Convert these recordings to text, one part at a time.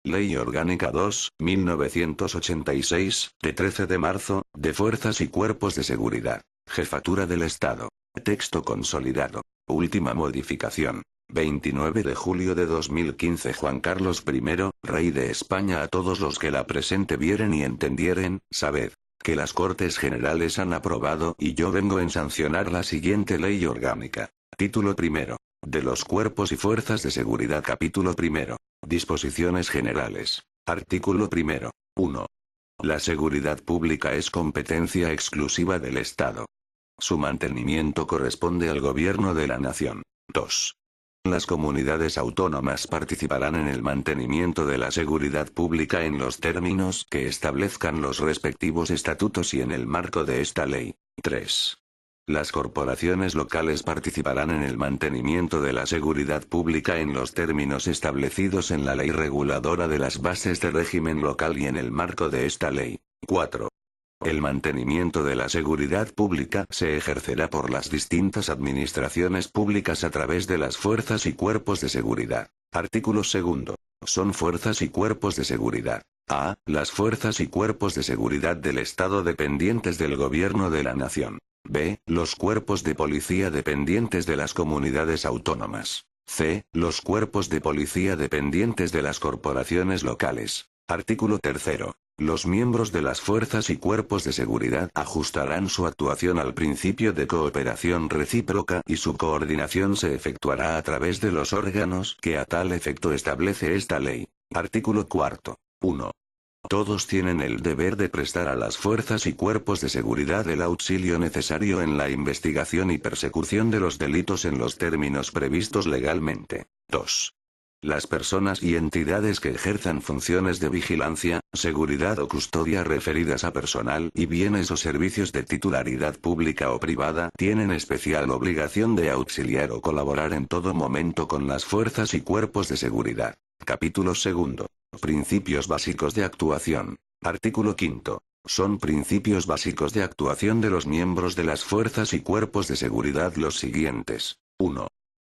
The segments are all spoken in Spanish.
Ley Orgánica 2, 1986, de 13 de marzo, de Fuerzas y Cuerpos de Seguridad. Jefatura del Estado. Texto consolidado. Última modificación. 29 de julio de 2015. Juan Carlos I, Rey de España. A todos los que la presente vieren y entendieren, sabed que las Cortes Generales han aprobado y yo vengo en sancionar la siguiente Ley Orgánica. Título primero. De los Cuerpos y Fuerzas de Seguridad. Capítulo primero. Disposiciones Generales. Artículo primero. 1. La seguridad pública es competencia exclusiva del Estado. Su mantenimiento corresponde al Gobierno de la Nación. 2. Las comunidades autónomas participarán en el mantenimiento de la seguridad pública en los términos que establezcan los respectivos estatutos y en el marco de esta ley. 3. Las corporaciones locales participarán en el mantenimiento de la seguridad pública en los términos establecidos en la ley reguladora de las bases de régimen local y en el marco de esta ley. 4. El mantenimiento de la seguridad pública se ejercerá por las distintas administraciones públicas a través de las fuerzas y cuerpos de seguridad. Artículo segundo. Son fuerzas y cuerpos de seguridad. A. Las fuerzas y cuerpos de seguridad del Estado dependientes del Gobierno de la Nación. B. Los cuerpos de policía dependientes de las comunidades autónomas. C. Los cuerpos de policía dependientes de las corporaciones locales. Artículo tercero. Los miembros de las fuerzas y cuerpos de seguridad ajustarán su actuación al principio de cooperación recíproca y su coordinación se efectuará a través de los órganos que a tal efecto establece esta ley. Artículo cuarto. 1. Todos tienen el deber de prestar a las fuerzas y cuerpos de seguridad el auxilio necesario en la investigación y persecución de los delitos en los términos previstos legalmente. 2. Las personas y entidades que ejerzan funciones de vigilancia, seguridad o custodia referidas a personal y bienes o servicios de titularidad pública o privada tienen especial obligación de auxiliar o colaborar en todo momento con las fuerzas y cuerpos de seguridad. Capítulo segundo. Principios básicos de actuación. Artículo quinto. Son principios básicos de actuación de los miembros de las fuerzas y cuerpos de seguridad los siguientes. 1.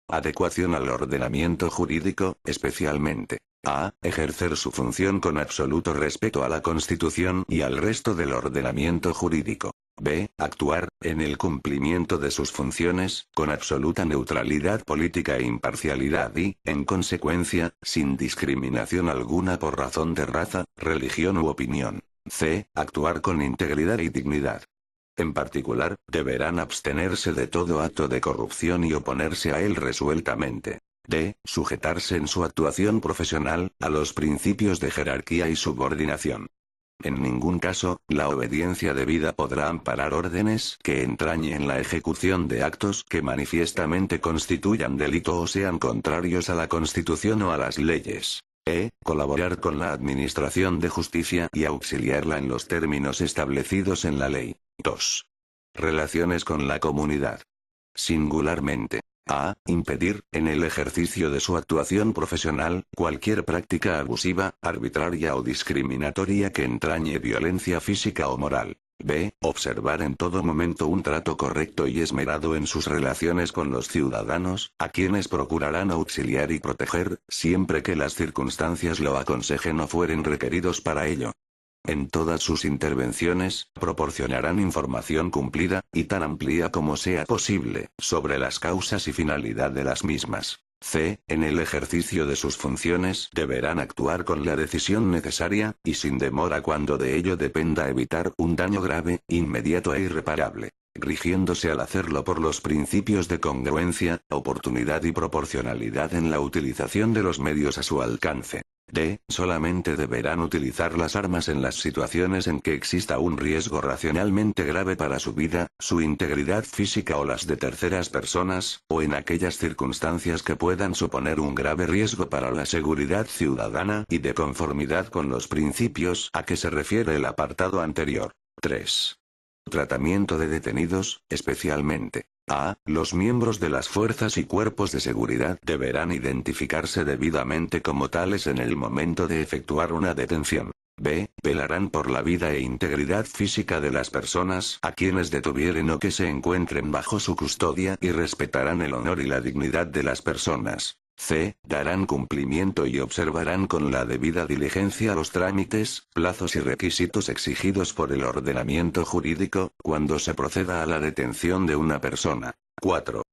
Adecuación al ordenamiento jurídico, especialmente. A. Ejercer su función con absoluto respeto a la Constitución y al resto del ordenamiento jurídico. B. Actuar, en el cumplimiento de sus funciones, con absoluta neutralidad política e imparcialidad y, en consecuencia, sin discriminación alguna por razón de raza, religión u opinión. C. Actuar con integridad y dignidad. En particular, deberán abstenerse de todo acto de corrupción y oponerse a él resueltamente. D. Sujetarse en su actuación profesional a los principios de jerarquía y subordinación. En ningún caso, la obediencia debida podrá amparar órdenes que entrañen la ejecución de actos que manifiestamente constituyan delito o sean contrarios a la Constitución o a las leyes. Colaborar con la administración de justicia y auxiliarla en los términos establecidos en la ley. 2. Relaciones con la comunidad. Singularmente. A. Impedir, en el ejercicio de su actuación profesional, cualquier práctica abusiva, arbitraria o discriminatoria que entrañe violencia física o moral. B. Observar en todo momento un trato correcto y esmerado en sus relaciones con los ciudadanos, a quienes procurarán auxiliar y proteger, siempre que las circunstancias lo aconsejen o fueren requeridos para ello. En todas sus intervenciones, proporcionarán información cumplida, y tan amplia como sea posible, sobre las causas y finalidad de las mismas. C. En el ejercicio de sus funciones, deberán actuar con la decisión necesaria, y sin demora cuando de ello dependa evitar un daño grave, inmediato e irreparable, rigiéndose al hacerlo por los principios de congruencia, oportunidad y proporcionalidad en la utilización de los medios a su alcance. D. Solamente deberán utilizar las armas en las situaciones en que exista un riesgo racionalmente grave para su vida, su integridad física o las de terceras personas, o en aquellas circunstancias que puedan suponer un grave riesgo para la seguridad ciudadana y de conformidad con los principios a que se refiere el apartado anterior. 3. Tratamiento de detenidos, especialmente. A. Los miembros de las fuerzas y cuerpos de seguridad deberán identificarse debidamente como tales en el momento de efectuar una detención. B. Velarán por la vida e integridad física de las personas a quienes detuvieren o que se encuentren bajo su custodia y respetarán el honor y la dignidad de las personas. C. Darán cumplimiento y observarán con la debida diligencia los trámites, plazos y requisitos exigidos por el ordenamiento jurídico, cuando se proceda a la detención de una persona. 4.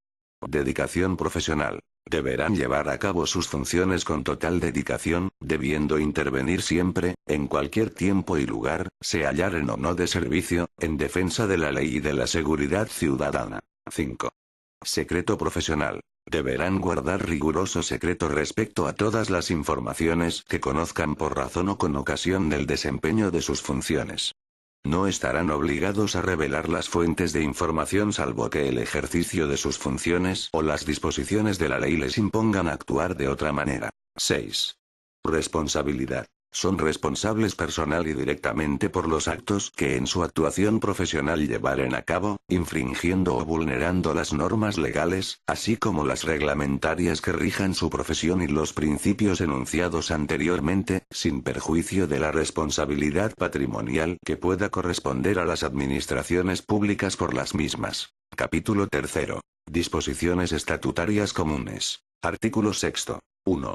Dedicación profesional. Deberán llevar a cabo sus funciones con total dedicación, debiendo intervenir siempre, en cualquier tiempo y lugar, se hallaren o no de servicio, en defensa de la ley y de la seguridad ciudadana. 5. Secreto profesional. Deberán guardar riguroso secreto respecto a todas las informaciones que conozcan por razón o con ocasión del desempeño de sus funciones. No estarán obligados a revelar las fuentes de información salvo que el ejercicio de sus funciones o las disposiciones de la ley les impongan actuar de otra manera. 6. Responsabilidad. Son responsables personal y directamente por los actos que en su actuación profesional llevaren a cabo, infringiendo o vulnerando las normas legales, así como las reglamentarias que rijan su profesión y los principios enunciados anteriormente, sin perjuicio de la responsabilidad patrimonial que pueda corresponder a las administraciones públicas por las mismas. Capítulo 3. Disposiciones estatutarias comunes. Artículo 6. 1.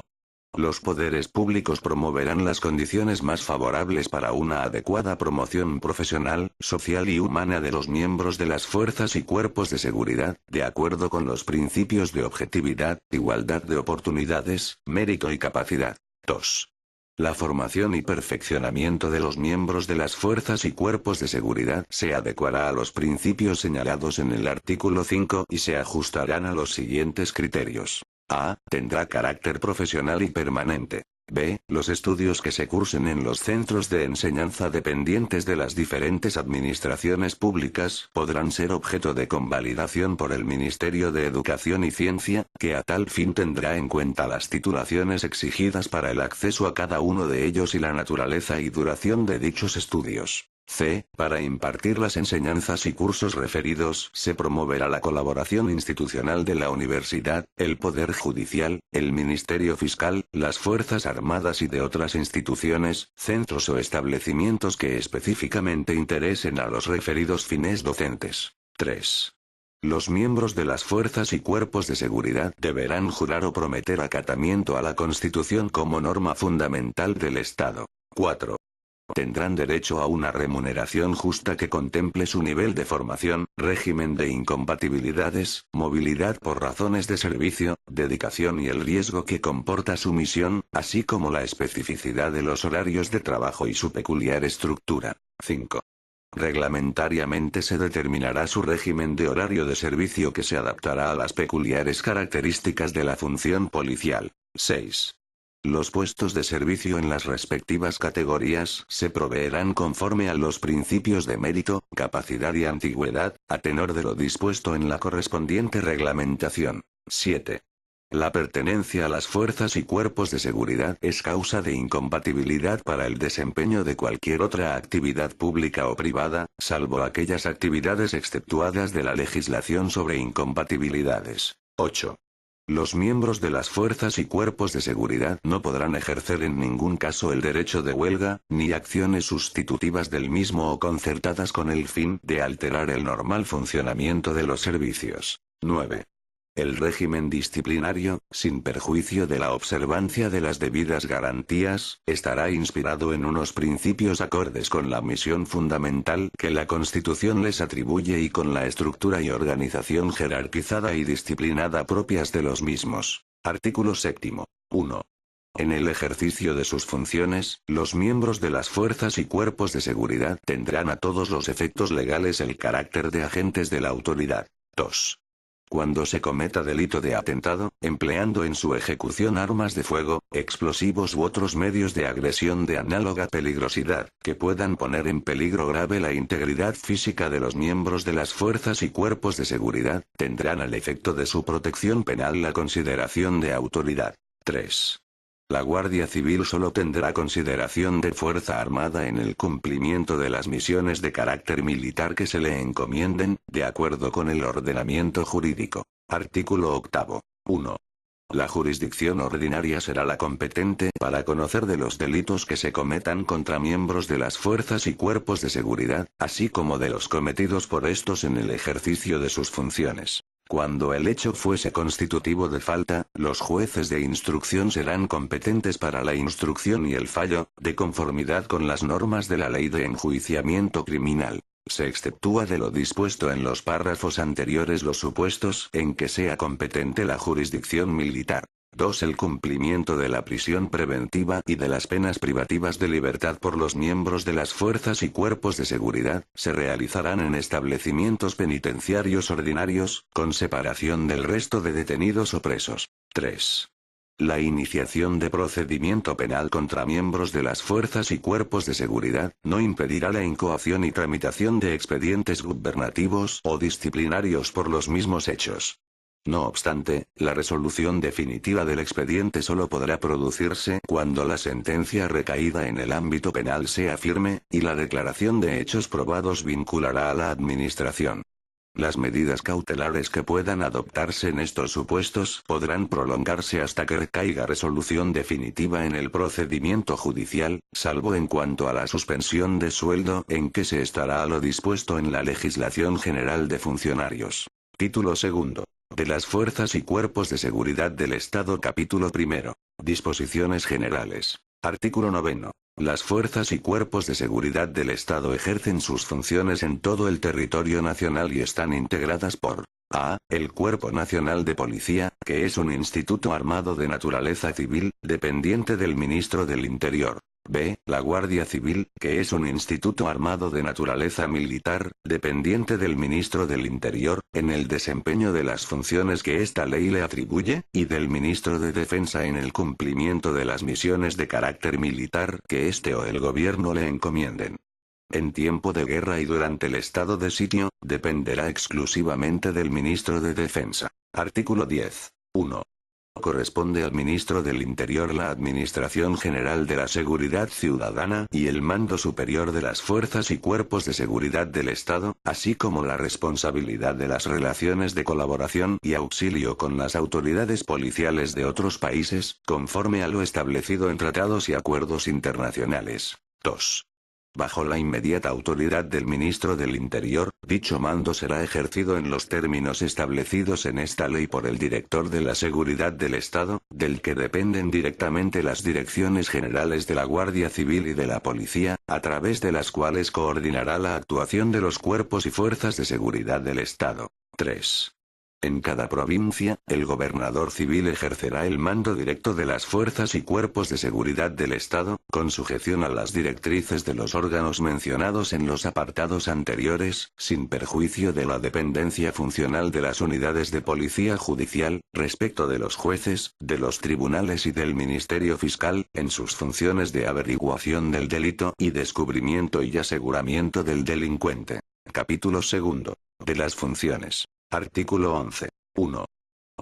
Los poderes públicos promoverán las condiciones más favorables para una adecuada promoción profesional, social y humana de los miembros de las fuerzas y cuerpos de seguridad, de acuerdo con los principios de objetividad, igualdad de oportunidades, mérito y capacidad. 2. La formación y perfeccionamiento de los miembros de las fuerzas y cuerpos de seguridad se adecuará a los principios señalados en el artículo 5 y se ajustarán a los siguientes criterios. A. Tendrá carácter profesional y permanente. B. Los estudios que se cursen en los centros de enseñanza dependientes de las diferentes administraciones públicas podrán ser objeto de convalidación por el Ministerio de Educación y Ciencia, que a tal fin tendrá en cuenta las titulaciones exigidas para el acceso a cada uno de ellos y la naturaleza y duración de dichos estudios. C. Para impartir las enseñanzas y cursos referidos, se promoverá la colaboración institucional de la universidad, el Poder Judicial, el Ministerio Fiscal, las Fuerzas Armadas y de otras instituciones, centros o establecimientos que específicamente interesen a los referidos fines docentes. 3. Los miembros de las fuerzas y cuerpos de seguridad deberán jurar o prometer acatamiento a la Constitución como norma fundamental del Estado. 4. Tendrán derecho a una remuneración justa que contemple su nivel de formación, régimen de incompatibilidades, movilidad por razones de servicio, dedicación y el riesgo que comporta su misión, así como la especificidad de los horarios de trabajo y su peculiar estructura. 5. Reglamentariamente se determinará su régimen de horario de servicio que se adaptará a las peculiares características de la función policial. 6. Los puestos de servicio en las respectivas categorías se proveerán conforme a los principios de mérito, capacidad y antigüedad, a tenor de lo dispuesto en la correspondiente reglamentación. 7. La pertenencia a las fuerzas y cuerpos de seguridad es causa de incompatibilidad para el desempeño de cualquier otra actividad pública o privada, salvo aquellas actividades exceptuadas de la legislación sobre incompatibilidades. 8. Los miembros de las fuerzas y cuerpos de seguridad no podrán ejercer en ningún caso el derecho de huelga, ni acciones sustitutivas del mismo o concertadas con el fin de alterar el normal funcionamiento de los servicios. 9. El régimen disciplinario, sin perjuicio de la observancia de las debidas garantías, estará inspirado en unos principios acordes con la misión fundamental que la Constitución les atribuye y con la estructura y organización jerarquizada y disciplinada propias de los mismos. Artículo 7. 1. En el ejercicio de sus funciones, los miembros de las fuerzas y cuerpos de seguridad tendrán a todos los efectos legales el carácter de agentes de la autoridad. 2. Cuando se cometa delito de atentado, empleando en su ejecución armas de fuego, explosivos u otros medios de agresión de análoga peligrosidad, que puedan poner en peligro grave la integridad física de los miembros de las fuerzas y cuerpos de seguridad, tendrán al efecto de su protección penal la consideración de autoridad. 3. La Guardia Civil solo tendrá consideración de fuerza armada en el cumplimiento de las misiones de carácter militar que se le encomienden, de acuerdo con el ordenamiento jurídico. Artículo 8. 1. La jurisdicción ordinaria será la competente para conocer de los delitos que se cometan contra miembros de las fuerzas y cuerpos de seguridad, así como de los cometidos por estos en el ejercicio de sus funciones. Cuando el hecho fuese constitutivo de falta, los jueces de instrucción serán competentes para la instrucción y el fallo, de conformidad con las normas de la ley de enjuiciamiento criminal. Se exceptúa de lo dispuesto en los párrafos anteriores los supuestos en que sea competente la jurisdicción militar. 2. El cumplimiento de la prisión preventiva y de las penas privativas de libertad por los miembros de las fuerzas y cuerpos de seguridad, se realizarán en establecimientos penitenciarios ordinarios, con separación del resto de detenidos o presos. 3. La iniciación de procedimiento penal contra miembros de las fuerzas y cuerpos de seguridad no impedirá la incoación y tramitación de expedientes gubernativos o disciplinarios por los mismos hechos. No obstante, la resolución definitiva del expediente solo podrá producirse cuando la sentencia recaída en el ámbito penal sea firme, y la declaración de hechos probados vinculará a la administración. Las medidas cautelares que puedan adoptarse en estos supuestos podrán prolongarse hasta que recaiga resolución definitiva en el procedimiento judicial, salvo en cuanto a la suspensión de sueldo, en que se estará a lo dispuesto en la legislación general de funcionarios. Título segundo. De las Fuerzas y Cuerpos de Seguridad del Estado. Capítulo primero. Disposiciones generales. Artículo 9. Las fuerzas y cuerpos de seguridad del Estado ejercen sus funciones en todo el territorio nacional y están integradas por a. El Cuerpo Nacional de Policía, que es un instituto armado de naturaleza civil, dependiente del Ministro del Interior. B. La Guardia Civil, que es un instituto armado de naturaleza militar, dependiente del Ministro del Interior, en el desempeño de las funciones que esta ley le atribuye, y del Ministro de Defensa en el cumplimiento de las misiones de carácter militar que éste o el gobierno le encomienden. En tiempo de guerra y durante el estado de sitio, dependerá exclusivamente del Ministro de Defensa. Artículo 10. 1. Corresponde al Ministro del Interior la Administración General de la Seguridad Ciudadana y el mando superior de las fuerzas y cuerpos de seguridad del Estado, así como la responsabilidad de las relaciones de colaboración y auxilio con las autoridades policiales de otros países, conforme a lo establecido en tratados y acuerdos internacionales. 2. Bajo la inmediata autoridad del Ministro del Interior, dicho mando será ejercido en los términos establecidos en esta ley por el Director de la Seguridad del Estado, del que dependen directamente las direcciones generales de la Guardia Civil y de la Policía, a través de las cuales coordinará la actuación de los cuerpos y fuerzas de seguridad del Estado. 3. En cada provincia, el gobernador civil ejercerá el mando directo de las fuerzas y cuerpos de seguridad del Estado, con sujeción a las directrices de los órganos mencionados en los apartados anteriores, sin perjuicio de la dependencia funcional de las unidades de policía judicial, respecto de los jueces, de los tribunales y del Ministerio Fiscal, en sus funciones de averiguación del delito y descubrimiento y aseguramiento del delincuente. Capítulo segundo. De las funciones. Artículo 11. 1.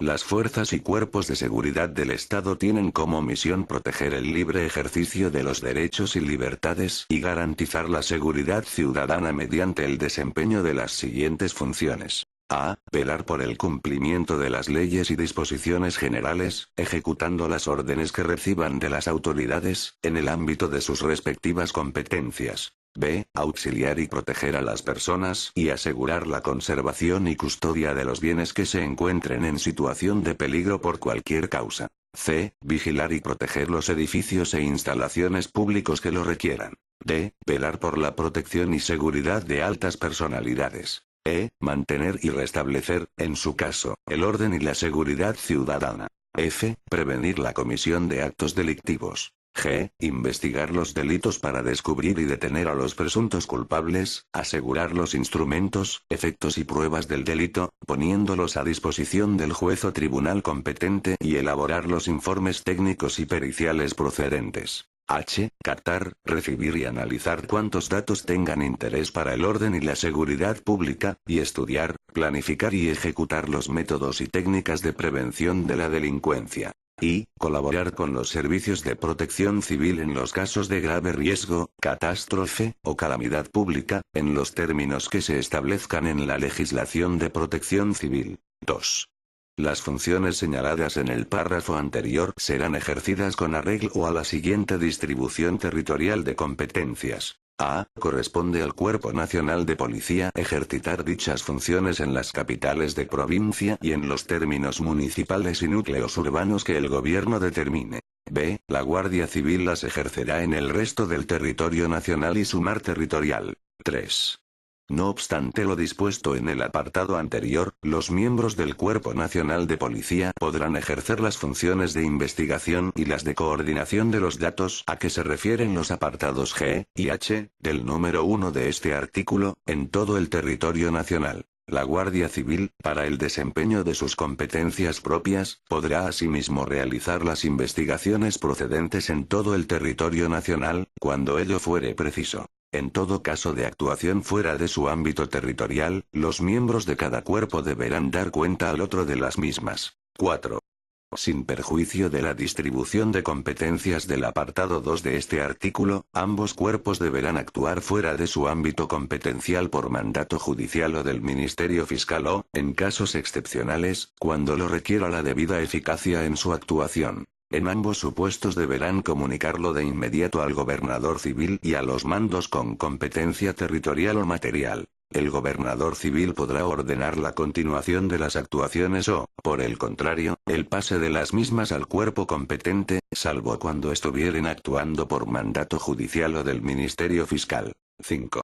Las fuerzas y cuerpos de seguridad del Estado tienen como misión proteger el libre ejercicio de los derechos y libertades y garantizar la seguridad ciudadana mediante el desempeño de las siguientes funciones. A. Velar por el cumplimiento de las leyes y disposiciones generales, ejecutando las órdenes que reciban de las autoridades, en el ámbito de sus respectivas competencias. B. Auxiliar y proteger a las personas y asegurar la conservación y custodia de los bienes que se encuentren en situación de peligro por cualquier causa. C. Vigilar y proteger los edificios e instalaciones públicos que lo requieran. D. Velar por la protección y seguridad de altas personalidades. E. Mantener y restablecer, en su caso, el orden y la seguridad ciudadana. F. Prevenir la comisión de actos delictivos. G. Investigar los delitos para descubrir y detener a los presuntos culpables, asegurar los instrumentos, efectos y pruebas del delito, poniéndolos a disposición del juez o tribunal competente y elaborar los informes técnicos y periciales procedentes. H. Captar, recibir y analizar cuantos datos tengan interés para el orden y la seguridad pública, y estudiar, planificar y ejecutar los métodos y técnicas de prevención de la delincuencia. Y, colaborar con los servicios de protección civil en los casos de grave riesgo, catástrofe, o calamidad pública, en los términos que se establezcan en la legislación de protección civil. 2. Las funciones señaladas en el párrafo anterior serán ejercidas con arreglo a la siguiente distribución territorial de competencias. A. Corresponde al Cuerpo Nacional de Policía ejercitar dichas funciones en las capitales de provincia y en los términos municipales y núcleos urbanos que el gobierno determine. B. La Guardia Civil las ejercerá en el resto del territorio nacional y su mar territorial. 3. No obstante lo dispuesto en el apartado anterior, los miembros del Cuerpo Nacional de Policía podrán ejercer las funciones de investigación y las de coordinación de los datos a que se refieren los apartados G y H del número 1 de este artículo, en todo el territorio nacional. La Guardia Civil, para el desempeño de sus competencias propias, podrá asimismo realizar las investigaciones procedentes en todo el territorio nacional, cuando ello fuere preciso. En todo caso de actuación fuera de su ámbito territorial, los miembros de cada cuerpo deberán dar cuenta al otro de las mismas. 4. Sin perjuicio de la distribución de competencias del apartado 2 de este artículo, ambos cuerpos deberán actuar fuera de su ámbito competencial por mandato judicial o del Ministerio Fiscal o, en casos excepcionales, cuando lo requiera la debida eficacia en su actuación. En ambos supuestos deberán comunicarlo de inmediato al gobernador civil y a los mandos con competencia territorial o material. El gobernador civil podrá ordenar la continuación de las actuaciones o, por el contrario, el pase de las mismas al cuerpo competente, salvo cuando estuvieren actuando por mandato judicial o del Ministerio Fiscal. 5.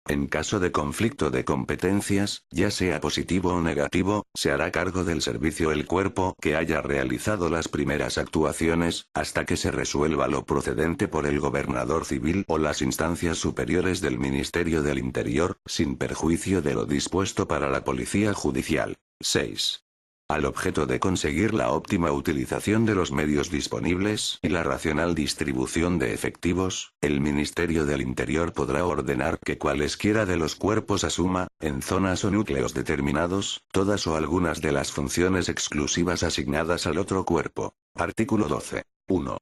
En caso de conflicto de competencias, ya sea positivo o negativo, se hará cargo del servicio el cuerpo que haya realizado las primeras actuaciones, hasta que se resuelva lo procedente por el gobernador civil o las instancias superiores del Ministerio del Interior, sin perjuicio de lo dispuesto para la Policía Judicial. 6. Al objeto de conseguir la óptima utilización de los medios disponibles y la racional distribución de efectivos, el Ministerio del Interior podrá ordenar que cualesquiera de los cuerpos asuma, en zonas o núcleos determinados, todas o algunas de las funciones exclusivas asignadas al otro cuerpo. Artículo 12. 1.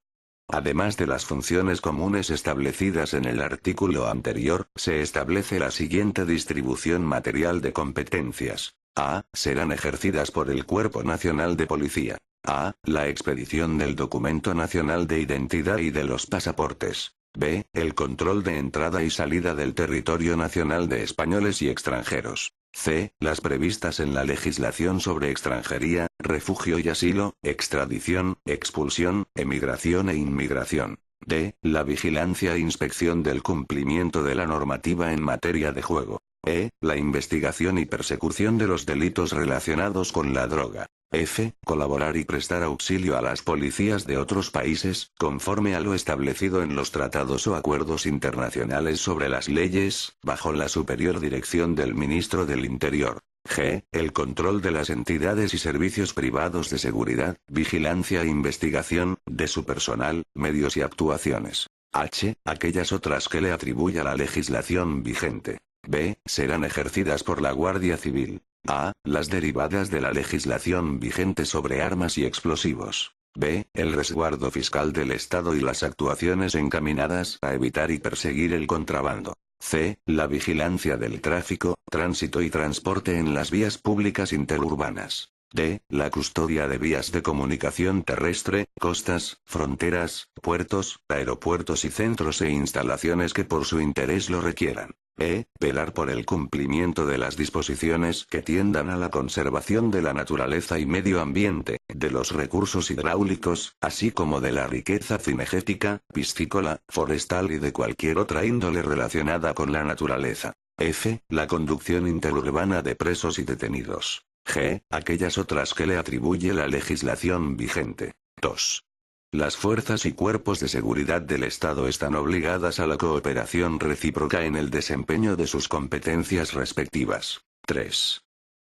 Además de las funciones comunes establecidas en el artículo anterior, se establece la siguiente distribución material de competencias. A. Serán ejercidas por el Cuerpo Nacional de Policía. A. La expedición del Documento Nacional de Identidad y de los pasaportes. B. El control de entrada y salida del territorio nacional de españoles y extranjeros. C. Las previstas en la legislación sobre extranjería, refugio y asilo, extradición, expulsión, emigración e inmigración. D. La vigilancia e inspección del cumplimiento de la normativa en materia de juego. E. La investigación y persecución de los delitos relacionados con la droga. F. Colaborar y prestar auxilio a las policías de otros países, conforme a lo establecido en los tratados o acuerdos internacionales sobre las leyes, bajo la superior dirección del Ministro del Interior. G. El control de las entidades y servicios privados de seguridad, vigilancia e investigación, de su personal, medios y actuaciones. H. Aquellas otras que le atribuya la legislación vigente. B. Serán ejercidas por la Guardia Civil. A. Las derivadas de la legislación vigente sobre armas y explosivos. B. El resguardo fiscal del Estado y las actuaciones encaminadas a evitar y perseguir el contrabando. C. La vigilancia del tráfico, tránsito y transporte en las vías públicas interurbanas. D. La custodia de vías de comunicación terrestre, costas, fronteras, puertos, aeropuertos y centros e instalaciones que por su interés lo requieran. E. Velar por el cumplimiento de las disposiciones que tiendan a la conservación de la naturaleza y medio ambiente, de los recursos hidráulicos, así como de la riqueza cinegética, piscícola, forestal y de cualquier otra índole relacionada con la naturaleza. F. La conducción interurbana de presos y detenidos. G. Aquellas otras que le atribuye la legislación vigente. 2. Las fuerzas y cuerpos de seguridad del Estado están obligadas a la cooperación recíproca en el desempeño de sus competencias respectivas. 3.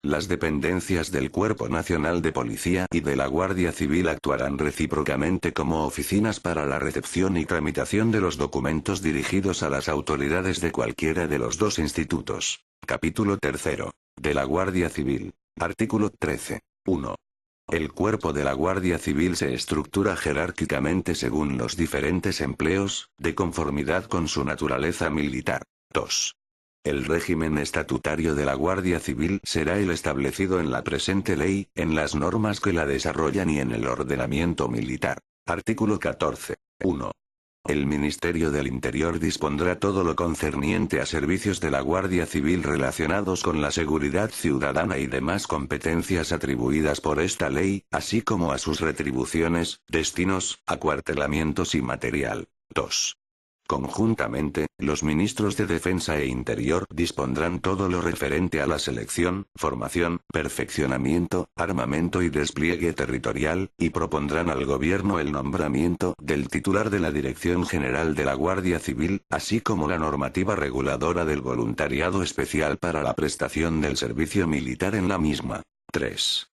Las dependencias del Cuerpo Nacional de Policía y de la Guardia Civil actuarán recíprocamente como oficinas para la recepción y tramitación de los documentos dirigidos a las autoridades de cualquiera de los dos institutos. Capítulo 3. De la Guardia Civil. Artículo 13. 1. El cuerpo de la Guardia Civil se estructura jerárquicamente según los diferentes empleos, de conformidad con su naturaleza militar. 2. El régimen estatutario de la Guardia Civil será el establecido en la presente ley, en las normas que la desarrollan y en el ordenamiento militar. Artículo 14. 1. El Ministerio del Interior dispondrá todo lo concerniente a servicios de la Guardia Civil relacionados con la seguridad ciudadana y demás competencias atribuidas por esta ley, así como a sus retribuciones, destinos, acuartelamientos y material. 2. Conjuntamente, los ministros de Defensa e Interior dispondrán todo lo referente a la selección, formación, perfeccionamiento, armamento y despliegue territorial, y propondrán al Gobierno el nombramiento del titular de la Dirección General de la Guardia Civil, así como la normativa reguladora del voluntariado especial para la prestación del servicio militar en la misma. 3.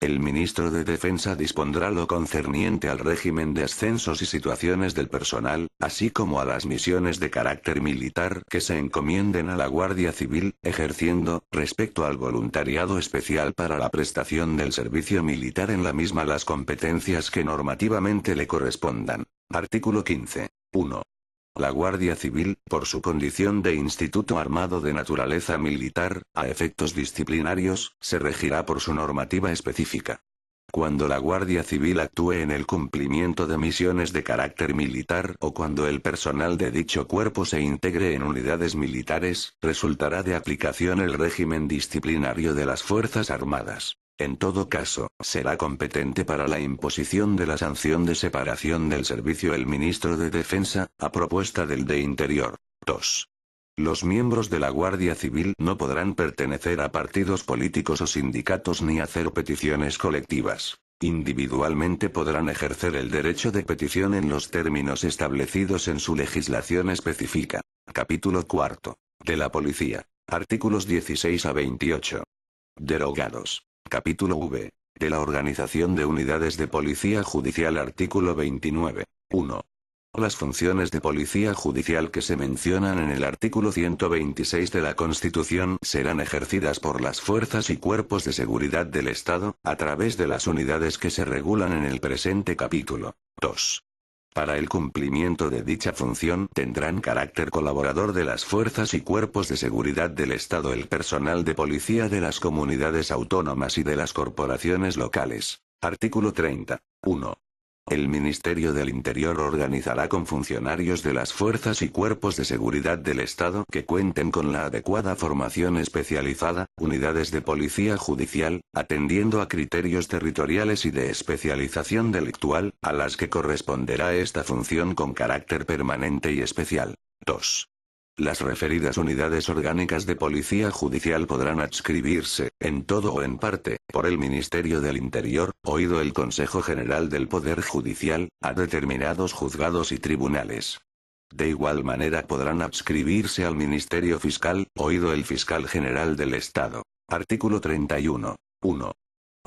El ministro de Defensa dispondrá lo concerniente al régimen de ascensos y situaciones del personal, así como a las misiones de carácter militar que se encomienden a la Guardia Civil, ejerciendo, respecto al voluntariado especial para la prestación del servicio militar en la misma, las competencias que normativamente le correspondan. Artículo 15. 1. La Guardia Civil, por su condición de instituto armado de naturaleza militar, a efectos disciplinarios, se regirá por su normativa específica. Cuando la Guardia Civil actúe en el cumplimiento de misiones de carácter militar o cuando el personal de dicho cuerpo se integre en unidades militares, resultará de aplicación el régimen disciplinario de las Fuerzas Armadas. En todo caso, será competente para la imposición de la sanción de separación del servicio el ministro de Defensa, a propuesta del de Interior. 2. Los miembros de la Guardia Civil no podrán pertenecer a partidos políticos o sindicatos ni hacer peticiones colectivas. Individualmente podrán ejercer el derecho de petición en los términos establecidos en su legislación específica. Capítulo 4. De la Policía. Artículos 16 a 28. Derogados. Capítulo V. De la Organización de Unidades de Policía Judicial. Artículo 29. 1. Las funciones de policía judicial que se mencionan en el artículo 126 de la Constitución serán ejercidas por las fuerzas y cuerpos de seguridad del Estado, a través de las unidades que se regulan en el presente capítulo. 2. Para el cumplimiento de dicha función tendrán carácter colaborador de las fuerzas y cuerpos de seguridad del Estado el personal de policía de las comunidades autónomas y de las corporaciones locales. Artículo 30. 1. El Ministerio del Interior organizará con funcionarios de las fuerzas y cuerpos de seguridad del Estado que cuenten con la adecuada formación especializada, unidades de policía judicial, atendiendo a criterios territoriales y de especialización delictual, a las que corresponderá esta función con carácter permanente y especial. 2. Las referidas unidades orgánicas de policía judicial podrán adscribirse, en todo o en parte, por el Ministerio del Interior, oído el Consejo General del Poder Judicial, a determinados juzgados y tribunales. De igual manera podrán adscribirse al Ministerio Fiscal, oído el Fiscal General del Estado. Artículo 31. 1.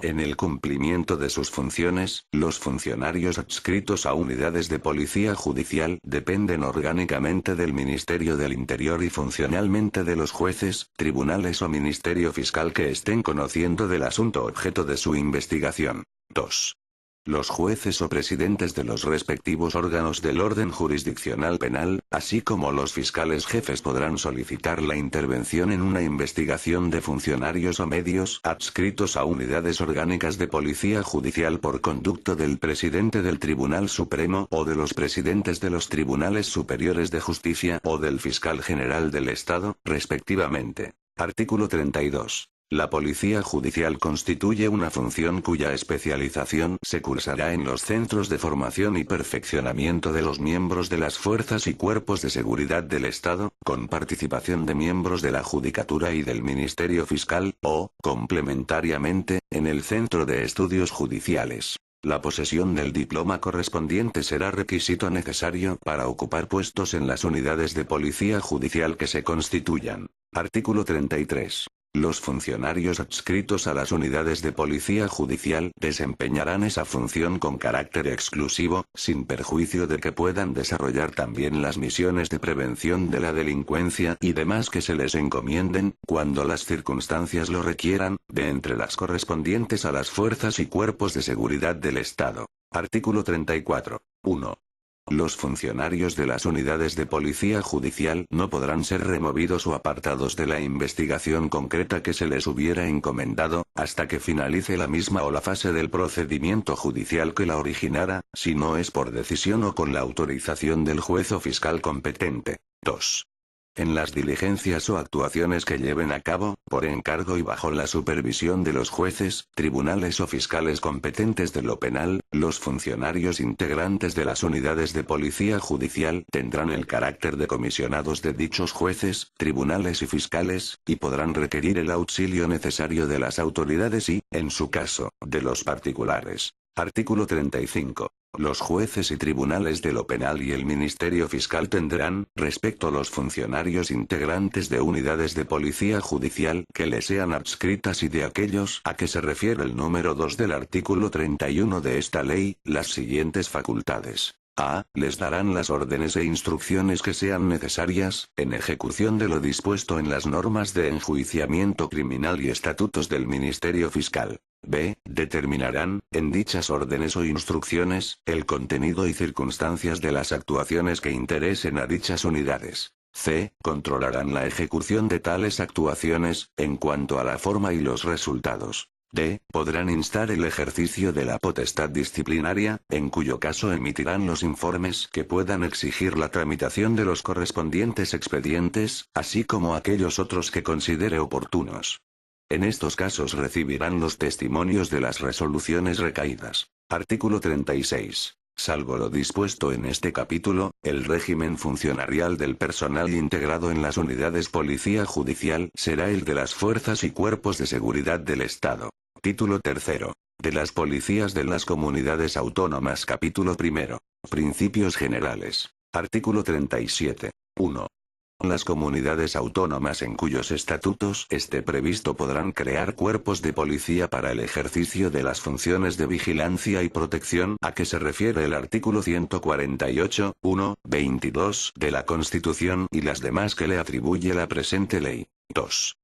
En el cumplimiento de sus funciones, los funcionarios adscritos a unidades de policía judicial dependen orgánicamente del Ministerio del Interior y funcionalmente de los jueces, tribunales o Ministerio Fiscal que estén conociendo del asunto objeto de su investigación. 2. Los jueces o presidentes de los respectivos órganos del orden jurisdiccional penal, así como los fiscales jefes podrán solicitar la intervención en una investigación de funcionarios o medios adscritos a unidades orgánicas de policía judicial por conducto del presidente del Tribunal Supremo o de los presidentes de los tribunales superiores de justicia o del fiscal general del Estado, respectivamente. Artículo 32. La policía judicial constituye una función cuya especialización se cursará en los centros de formación y perfeccionamiento de los miembros de las fuerzas y cuerpos de seguridad del Estado, con participación de miembros de la Judicatura y del Ministerio Fiscal, o, complementariamente, en el Centro de Estudios Judiciales. La posesión del diploma correspondiente será requisito necesario para ocupar puestos en las unidades de policía judicial que se constituyan. Artículo 33. Los funcionarios adscritos a las unidades de policía judicial desempeñarán esa función con carácter exclusivo, sin perjuicio de que puedan desarrollar también las misiones de prevención de la delincuencia y demás que se les encomienden, cuando las circunstancias lo requieran, de entre las correspondientes a las fuerzas y cuerpos de seguridad del Estado. Artículo 34. 1. Los funcionarios de las unidades de policía judicial no podrán ser removidos o apartados de la investigación concreta que se les hubiera encomendado, hasta que finalice la misma o la fase del procedimiento judicial que la originara, si no es por decisión o con la autorización del juez o fiscal competente. 2. En las diligencias o actuaciones que lleven a cabo, por encargo y bajo la supervisión de los jueces, tribunales o fiscales competentes de lo penal, los funcionarios integrantes de las unidades de policía judicial tendrán el carácter de comisionados de dichos jueces, tribunales y fiscales, y podrán requerir el auxilio necesario de las autoridades y, en su caso, de los particulares. Artículo 35. Los jueces y tribunales de lo penal y el Ministerio Fiscal tendrán, respecto a los funcionarios integrantes de unidades de policía judicial que les sean adscritas y de aquellos a que se refiere el número 2 del artículo 31 de esta ley, las siguientes facultades. A. Les darán las órdenes e instrucciones que sean necesarias, en ejecución de lo dispuesto en las normas de enjuiciamiento criminal y estatutos del Ministerio Fiscal. B. Determinarán, en dichas órdenes o instrucciones, el contenido y circunstancias de las actuaciones que interesen a dichas unidades. C. Controlarán la ejecución de tales actuaciones, en cuanto a la forma y los resultados. D. Podrán instar el ejercicio de la potestad disciplinaria, en cuyo caso emitirán los informes que puedan exigir la tramitación de los correspondientes expedientes, así como aquellos otros que considere oportunos. En estos casos recibirán los testimonios de las resoluciones recaídas. Artículo 36. Salvo lo dispuesto en este capítulo, el régimen funcionarial del personal integrado en las unidades policía judicial será el de las fuerzas y cuerpos de seguridad del Estado. Título 3. De las policías de las comunidades autónomas. Capítulo 1. Principios generales. Artículo 37. 1. Las comunidades autónomas en cuyos estatutos esté previsto podrán crear cuerpos de policía para el ejercicio de las funciones de vigilancia y protección a que se refiere el artículo 148, 1, 22 de la Constitución y las demás que le atribuye la presente ley. 2.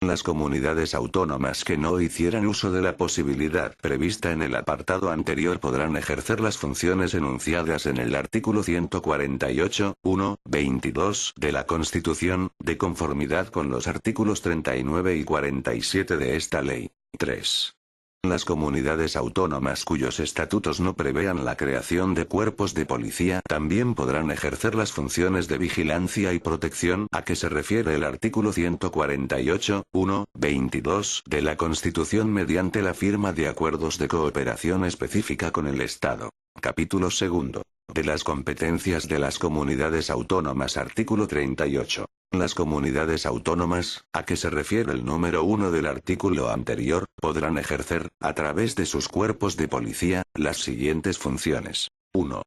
Las comunidades autónomas que no hicieran uso de la posibilidad prevista en el apartado anterior podrán ejercer las funciones enunciadas en el artículo 148, 1, 22 de la Constitución, de conformidad con los artículos 39 y 47 de esta ley. 3. Las comunidades autónomas cuyos estatutos no prevean la creación de cuerpos de policía también podrán ejercer las funciones de vigilancia y protección a que se refiere el artículo 148, 1, 22 de la Constitución mediante la firma de acuerdos de cooperación específica con el Estado. Capítulo 2. De las competencias de las comunidades autónomas. Artículo 38. Las comunidades autónomas, a que se refiere el número 1 del artículo anterior, podrán ejercer, a través de sus cuerpos de policía, las siguientes funciones. 1.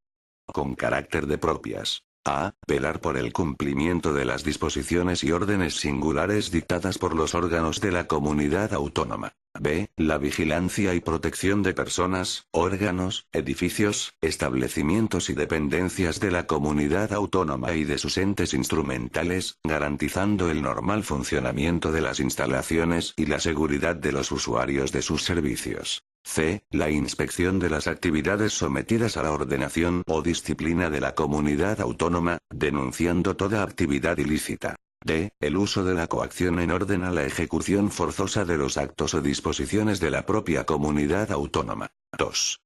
Con carácter de propias. A. Velar por el cumplimiento de las disposiciones y órdenes singulares dictadas por los órganos de la comunidad autónoma. B. La vigilancia y protección de personas, órganos, edificios, establecimientos y dependencias de la comunidad autónoma y de sus entes instrumentales, garantizando el normal funcionamiento de las instalaciones y la seguridad de los usuarios de sus servicios. C. La inspección de las actividades sometidas a la ordenación o disciplina de la comunidad autónoma, denunciando toda actividad ilícita. D. El uso de la coacción en orden a la ejecución forzosa de los actos o disposiciones de la propia comunidad autónoma. 2.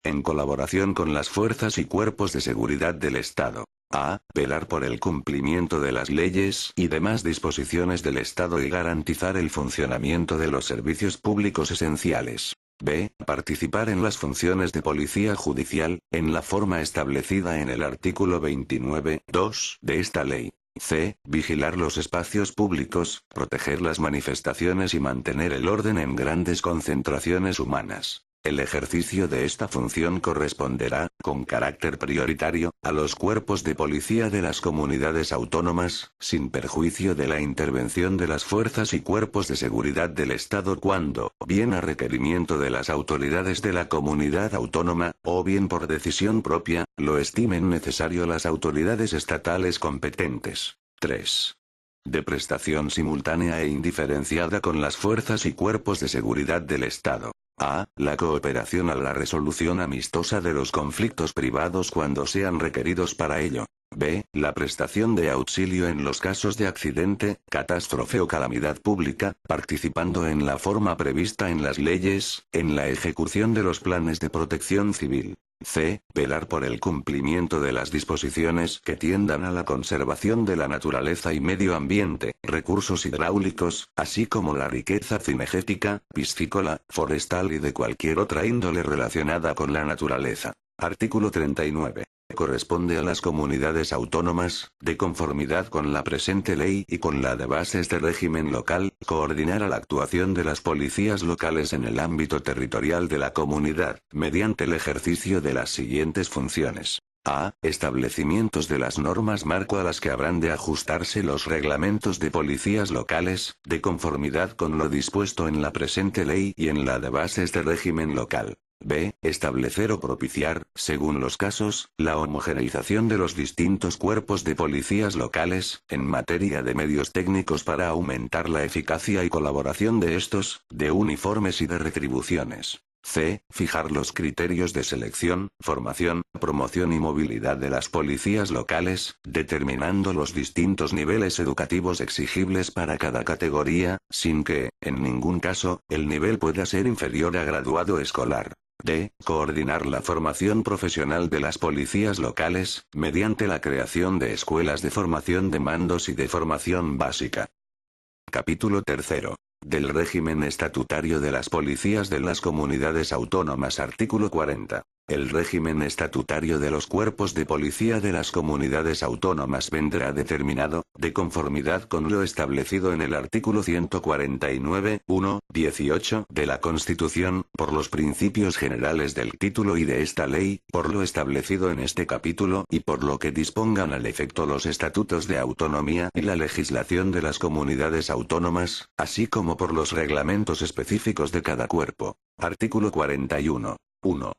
En colaboración con las fuerzas y cuerpos de seguridad del Estado. A. Velar por el cumplimiento de las leyes y demás disposiciones del Estado y garantizar el funcionamiento de los servicios públicos esenciales. B. Participar en las funciones de policía judicial, en la forma establecida en el artículo 29, 2 de esta ley. C. Vigilar los espacios públicos, proteger las manifestaciones y mantener el orden en grandes concentraciones humanas. El ejercicio de esta función corresponderá, con carácter prioritario, a los cuerpos de policía de las comunidades autónomas, sin perjuicio de la intervención de las fuerzas y cuerpos de seguridad del Estado cuando, bien a requerimiento de las autoridades de la comunidad autónoma, o bien por decisión propia, lo estimen necesario las autoridades estatales competentes. 3. De prestación simultánea e indiferenciada con las fuerzas y cuerpos de seguridad del Estado. A. La cooperación a la resolución amistosa de los conflictos privados cuando sean requeridos para ello. B. La prestación de auxilio en los casos de accidente, catástrofe o calamidad pública, participando en la forma prevista en las leyes, en la ejecución de los planes de protección civil. C. Velar por el cumplimiento de las disposiciones que tiendan a la conservación de la naturaleza y medio ambiente, recursos hidráulicos, así como la riqueza cinegética, piscícola, forestal y de cualquier otra índole relacionada con la naturaleza. Artículo 39. Corresponde a las comunidades autónomas, de conformidad con la presente ley y con la de bases de régimen local, coordinar la actuación de las policías locales en el ámbito territorial de la comunidad, mediante el ejercicio de las siguientes funciones. A. Establecimientos de las normas marco a las que habrán de ajustarse los reglamentos de policías locales, de conformidad con lo dispuesto en la presente ley y en la de bases de régimen local. B. Establecer o propiciar, según los casos, la homogeneización de los distintos cuerpos de policías locales, en materia de medios técnicos para aumentar la eficacia y colaboración de estos, de uniformes y de retribuciones. C. Fijar los criterios de selección, formación, promoción y movilidad de las policías locales, determinando los distintos niveles educativos exigibles para cada categoría, sin que, en ningún caso, el nivel pueda ser inferior a graduado escolar. D. Coordinar la formación profesional de las policías locales, mediante la creación de escuelas de formación de mandos y de formación básica. Capítulo 3. Del régimen estatutario de las policías de las comunidades autónomas. Artículo 40. El régimen estatutario de los cuerpos de policía de las comunidades autónomas vendrá determinado, de conformidad con lo establecido en el artículo 149, 1, 18 de la Constitución, por los principios generales del título y de esta ley, por lo establecido en este capítulo y por lo que dispongan al efecto los estatutos de autonomía y la legislación de las comunidades autónomas, así como por los reglamentos específicos de cada cuerpo. Artículo 41. 1.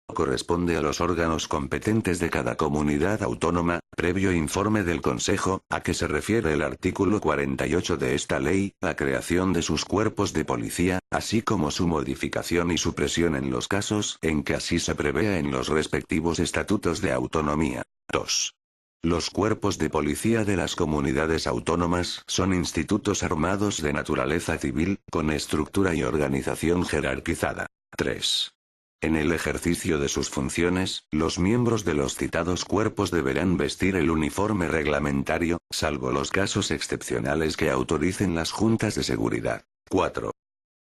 Corresponde a los órganos competentes de cada comunidad autónoma, previo informe del Consejo, a que se refiere el artículo 48 de esta ley, la creación de sus cuerpos de policía, así como su modificación y supresión en los casos en que así se prevea en los respectivos estatutos de autonomía. 2. Los cuerpos de policía de las comunidades autónomas son institutos armados de naturaleza civil, con estructura y organización jerarquizada. 3. En el ejercicio de sus funciones, los miembros de los citados cuerpos deberán vestir el uniforme reglamentario, salvo los casos excepcionales que autoricen las juntas de seguridad. 4.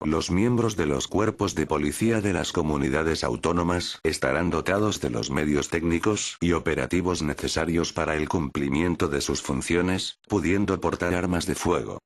Los miembros de los cuerpos de policía de las comunidades autónomas estarán dotados de los medios técnicos y operativos necesarios para el cumplimiento de sus funciones, pudiendo portar armas de fuego.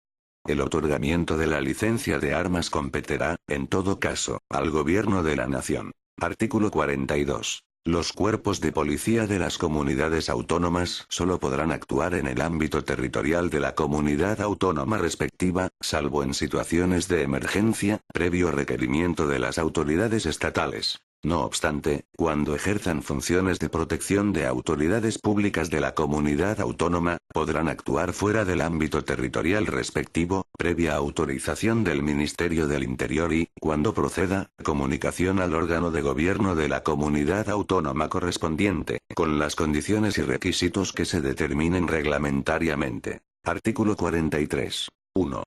El otorgamiento de la licencia de armas competerá, en todo caso, al Gobierno de la Nación. Artículo 42. Los cuerpos de policía de las comunidades autónomas solo podrán actuar en el ámbito territorial de la comunidad autónoma respectiva, salvo en situaciones de emergencia, previo requerimiento de las autoridades estatales. No obstante, cuando ejerzan funciones de protección de autoridades públicas de la comunidad autónoma, podrán actuar fuera del ámbito territorial respectivo, previa autorización del Ministerio del Interior y, cuando proceda, comunicación al órgano de gobierno de la comunidad autónoma correspondiente, con las condiciones y requisitos que se determinen reglamentariamente. Artículo 43. 1.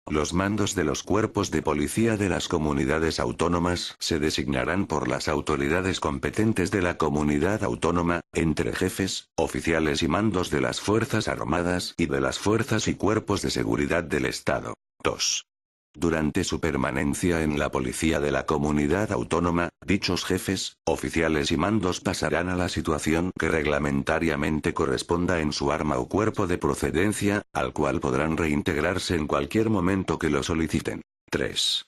Los mandos de los cuerpos de policía de las comunidades autónomas se designarán por las autoridades competentes de la comunidad autónoma, entre jefes, oficiales y mandos de las Fuerzas Armadas y de las fuerzas y cuerpos de seguridad del Estado. 2. Durante su permanencia en la policía de la comunidad autónoma, dichos jefes, oficiales y mandos pasarán a la situación que reglamentariamente corresponda en su arma o cuerpo de procedencia, al cual podrán reintegrarse en cualquier momento que lo soliciten. 3.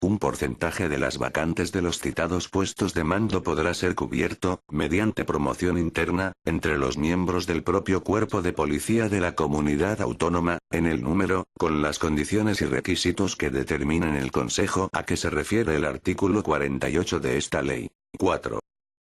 Un porcentaje de las vacantes de los citados puestos de mando podrá ser cubierto, mediante promoción interna, entre los miembros del propio cuerpo de policía de la comunidad autónoma, en el número, con las condiciones y requisitos que determinen el Consejo a que se refiere el artículo 48 de esta ley. 4.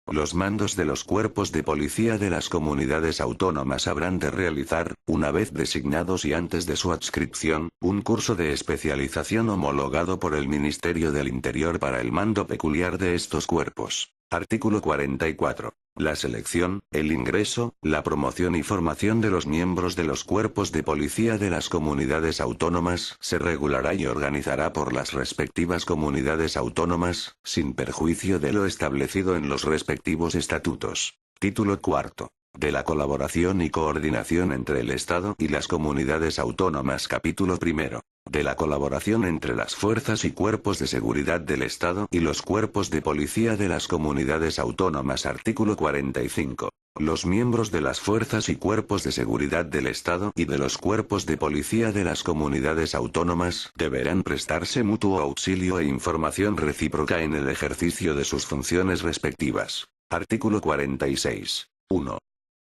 Los mandos de los cuerpos de policía de las comunidades autónomas habrán de realizar, una vez designados y antes de su adscripción, un curso de especialización homologado por el Ministerio del Interior para el mando peculiar de estos cuerpos. Artículo 44. La selección, el ingreso, la promoción y formación de los miembros de los cuerpos de policía de las comunidades autónomas se regulará y organizará por las respectivas comunidades autónomas, sin perjuicio de lo establecido en los respectivos estatutos. Título cuarto. De la colaboración y coordinación entre el Estado y las comunidades autónomas. Capítulo primero. De la colaboración entre las fuerzas y cuerpos de seguridad del Estado y los cuerpos de policía de las comunidades autónomas. Artículo 45. Los miembros de las fuerzas y cuerpos de seguridad del Estado y de los cuerpos de policía de las comunidades autónomas deberán prestarse mutuo auxilio e información recíproca en el ejercicio de sus funciones respectivas. Artículo 46. 1.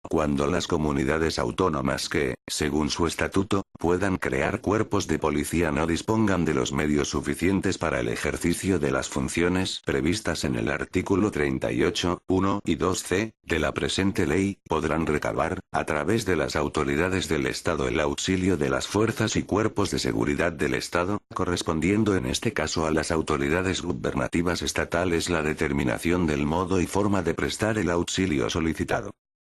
Cuando las comunidades autónomas que, según su estatuto, puedan crear cuerpos de policía no dispongan de los medios suficientes para el ejercicio de las funciones previstas en el artículo 38, 1 y 2c, de la presente ley, podrán recabar, a través de las autoridades del Estado el auxilio de las fuerzas y cuerpos de seguridad del Estado, correspondiendo en este caso a las autoridades gubernativas estatales la determinación del modo y forma de prestar el auxilio solicitado.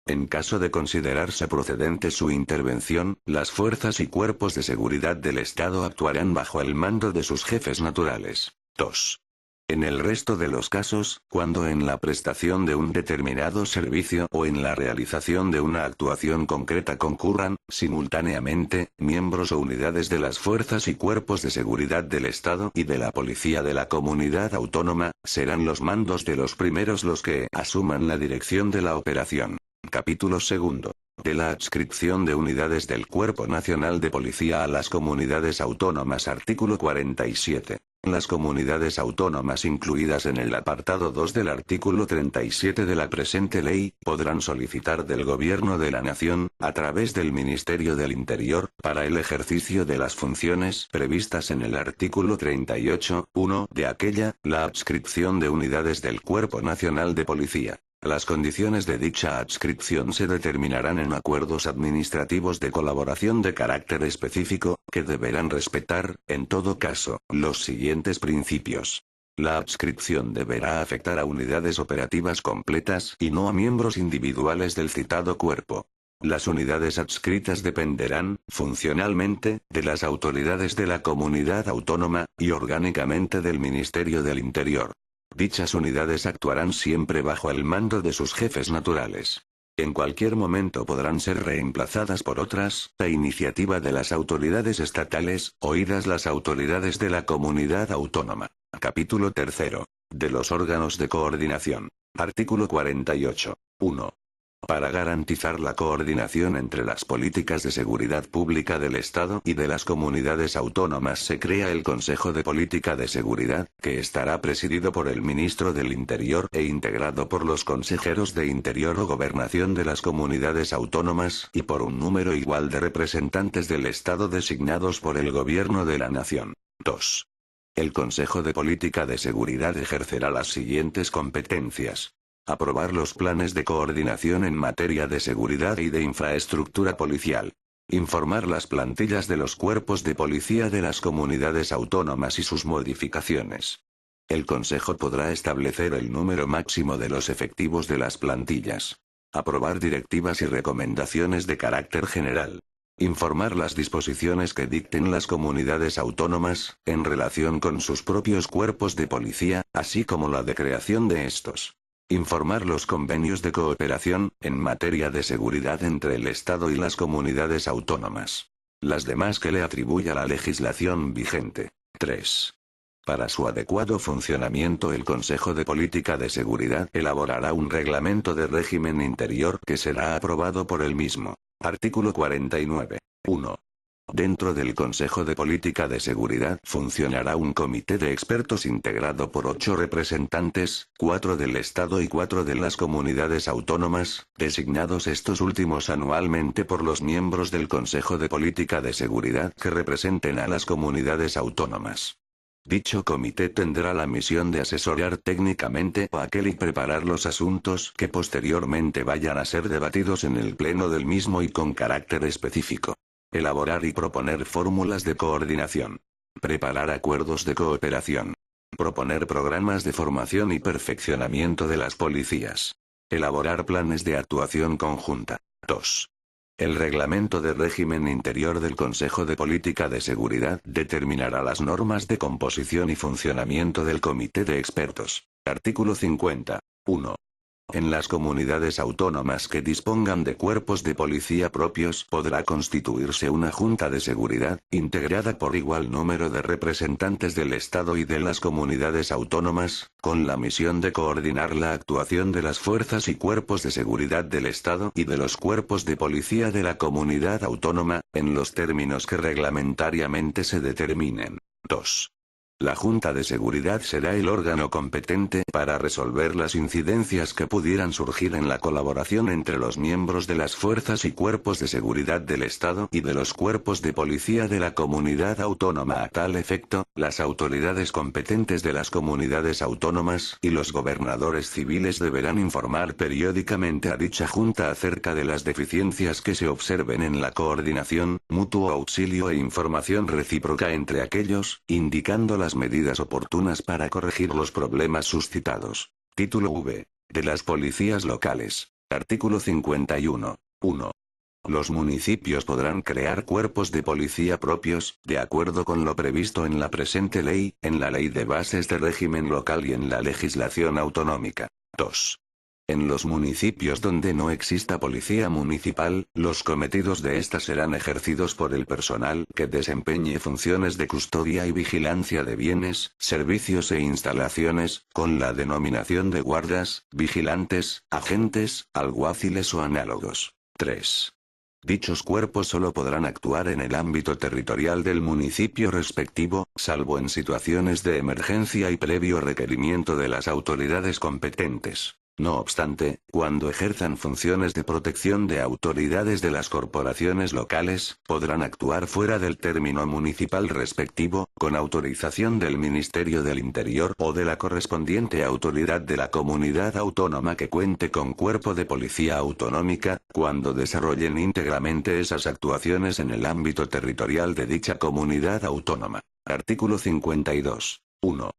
En caso de considerarse procedente su intervención, las fuerzas y cuerpos de seguridad del Estado actuarán bajo el mando de sus jefes naturales. 2. En el resto de los casos, cuando en la prestación de un determinado servicio o en la realización de una actuación concreta concurran, simultáneamente, miembros o unidades de las fuerzas y cuerpos de seguridad del Estado y de la policía de la comunidad autónoma, serán los mandos de los primeros los que asuman la dirección de la operación. Capítulo segundo. De la adscripción de unidades del Cuerpo Nacional de Policía a las comunidades autónomas. Artículo 47. Las comunidades autónomas incluidas en el apartado 2 del artículo 37 de la presente ley, podrán solicitar del Gobierno de la Nación, a través del Ministerio del Interior, para el ejercicio de las funciones previstas en el artículo 38, 1 de aquella, la adscripción de unidades del Cuerpo Nacional de Policía. Las condiciones de dicha adscripción se determinarán en acuerdos administrativos de colaboración de carácter específico, que deberán respetar, en todo caso, los siguientes principios. La adscripción deberá afectar a unidades operativas completas y no a miembros individuales del citado cuerpo. Las unidades adscritas dependerán, funcionalmente, de las autoridades de la comunidad autónoma, y orgánicamente del Ministerio del Interior. Dichas unidades actuarán siempre bajo el mando de sus jefes naturales. En cualquier momento podrán ser reemplazadas por otras, a iniciativa de las autoridades estatales, oídas las autoridades de la comunidad autónoma. Capítulo tercero. De los órganos de coordinación. Artículo 48. 1. Para garantizar la coordinación entre las políticas de seguridad pública del Estado y de las comunidades autónomas se crea el Consejo de Política de Seguridad, que estará presidido por el Ministro del Interior e integrado por los consejeros de Interior o Gobernación de las comunidades autónomas y por un número igual de representantes del Estado designados por el Gobierno de la Nación. 2. El Consejo de Política de Seguridad ejercerá las siguientes competencias. Aprobar los planes de coordinación en materia de seguridad y de infraestructura policial. Informar las plantillas de los cuerpos de policía de las comunidades autónomas y sus modificaciones. El Consejo podrá establecer el número máximo de los efectivos de las plantillas. Aprobar directivas y recomendaciones de carácter general. Informar las disposiciones que dicten las comunidades autónomas, en relación con sus propios cuerpos de policía, así como la de creación de estos. Informar los convenios de cooperación, en materia de seguridad entre el Estado y las comunidades autónomas. Las demás que le atribuya la legislación vigente. 3. Para su adecuado funcionamiento el Consejo de Política de Seguridad elaborará un reglamento de régimen interior que será aprobado por el mismo. Artículo 49. 1. Dentro del Consejo de Política de Seguridad funcionará un comité de expertos integrado por 8 representantes, 4 del Estado y 4 de las comunidades autónomas, designados estos últimos anualmente por los miembros del Consejo de Política de Seguridad que representen a las comunidades autónomas. Dicho comité tendrá la misión de asesorar técnicamente a aquel y preparar los asuntos que posteriormente vayan a ser debatidos en el pleno del mismo y con carácter específico. Elaborar y proponer fórmulas de coordinación. Preparar acuerdos de cooperación. Proponer programas de formación y perfeccionamiento de las policías. Elaborar planes de actuación conjunta. 2. El reglamento de régimen interior del Consejo de Política de Seguridad determinará las normas de composición y funcionamiento del Comité de Expertos. Artículo 50. 1. En las comunidades autónomas que dispongan de cuerpos de policía propios podrá constituirse una Junta de Seguridad, integrada por igual número de representantes del Estado y de las comunidades autónomas, con la misión de coordinar la actuación de las fuerzas y cuerpos de seguridad del Estado y de los cuerpos de policía de la comunidad autónoma, en los términos que reglamentariamente se determinen. 2. La Junta de Seguridad será el órgano competente para resolver las incidencias que pudieran surgir en la colaboración entre los miembros de las fuerzas y cuerpos de seguridad del Estado y de los cuerpos de policía de la comunidad autónoma. A tal efecto, las autoridades competentes de las comunidades autónomas y los gobernadores civiles deberán informar periódicamente a dicha Junta acerca de las deficiencias que se observen en la coordinación, mutuo auxilio e información recíproca entre aquellos, indicando las medidas oportunas para corregir los problemas suscitados. Título V. De las policías locales. Artículo 51. 1. Los municipios podrán crear cuerpos de policía propios, de acuerdo con lo previsto en la presente ley, en la Ley de Bases de Régimen Local y en la legislación autonómica. 2. En los municipios donde no exista policía municipal, los cometidos de ésta serán ejercidos por el personal que desempeñe funciones de custodia y vigilancia de bienes, servicios e instalaciones, con la denominación de guardas, vigilantes, agentes, alguaciles o análogos. 3. Dichos cuerpos solo podrán actuar en el ámbito territorial del municipio respectivo, salvo en situaciones de emergencia y previo requerimiento de las autoridades competentes. No obstante, cuando ejerzan funciones de protección de autoridades de las corporaciones locales, podrán actuar fuera del término municipal respectivo, con autorización del Ministerio del Interior o de la correspondiente autoridad de la comunidad autónoma que cuente con cuerpo de policía autonómica, cuando desarrollen íntegramente esas actuaciones en el ámbito territorial de dicha comunidad autónoma. Artículo 52. 1.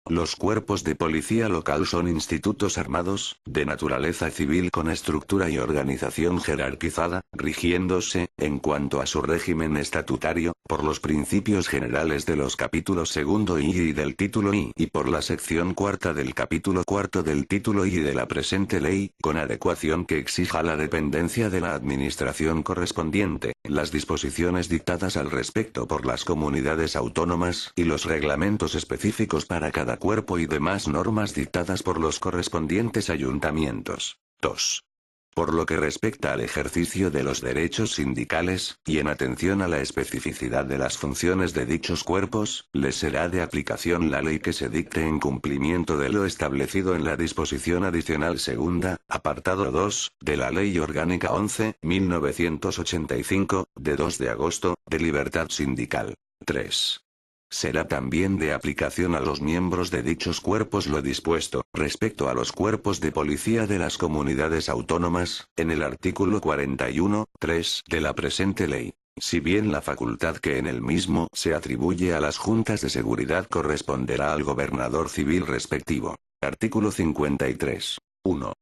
Los cuerpos de policía local son institutos armados, de naturaleza civil con estructura y organización jerarquizada, rigiéndose, en cuanto a su régimen estatutario, por los principios generales de los capítulos segundo y del título I y por la sección cuarta del capítulo cuarto del título I de la presente ley, con adecuación que exija la dependencia de la administración correspondiente, las disposiciones dictadas al respecto por las comunidades autónomas y los reglamentos específicos para cada cuerpo y demás normas dictadas por los correspondientes ayuntamientos. 2. Por lo que respecta al ejercicio de los derechos sindicales, y en atención a la especificidad de las funciones de dichos cuerpos, les será de aplicación la ley que se dicte en cumplimiento de lo establecido en la disposición adicional segunda, apartado 2, de la Ley Orgánica 11.1985, de 2 de agosto, de libertad sindical. 3. Será también de aplicación a los miembros de dichos cuerpos lo dispuesto, respecto a los cuerpos de policía de las comunidades autónomas, en el artículo 41.3 de la presente ley. Si bien la facultad que en el mismo se atribuye a las juntas de seguridad corresponderá al gobernador civil respectivo. Artículo 53. 1.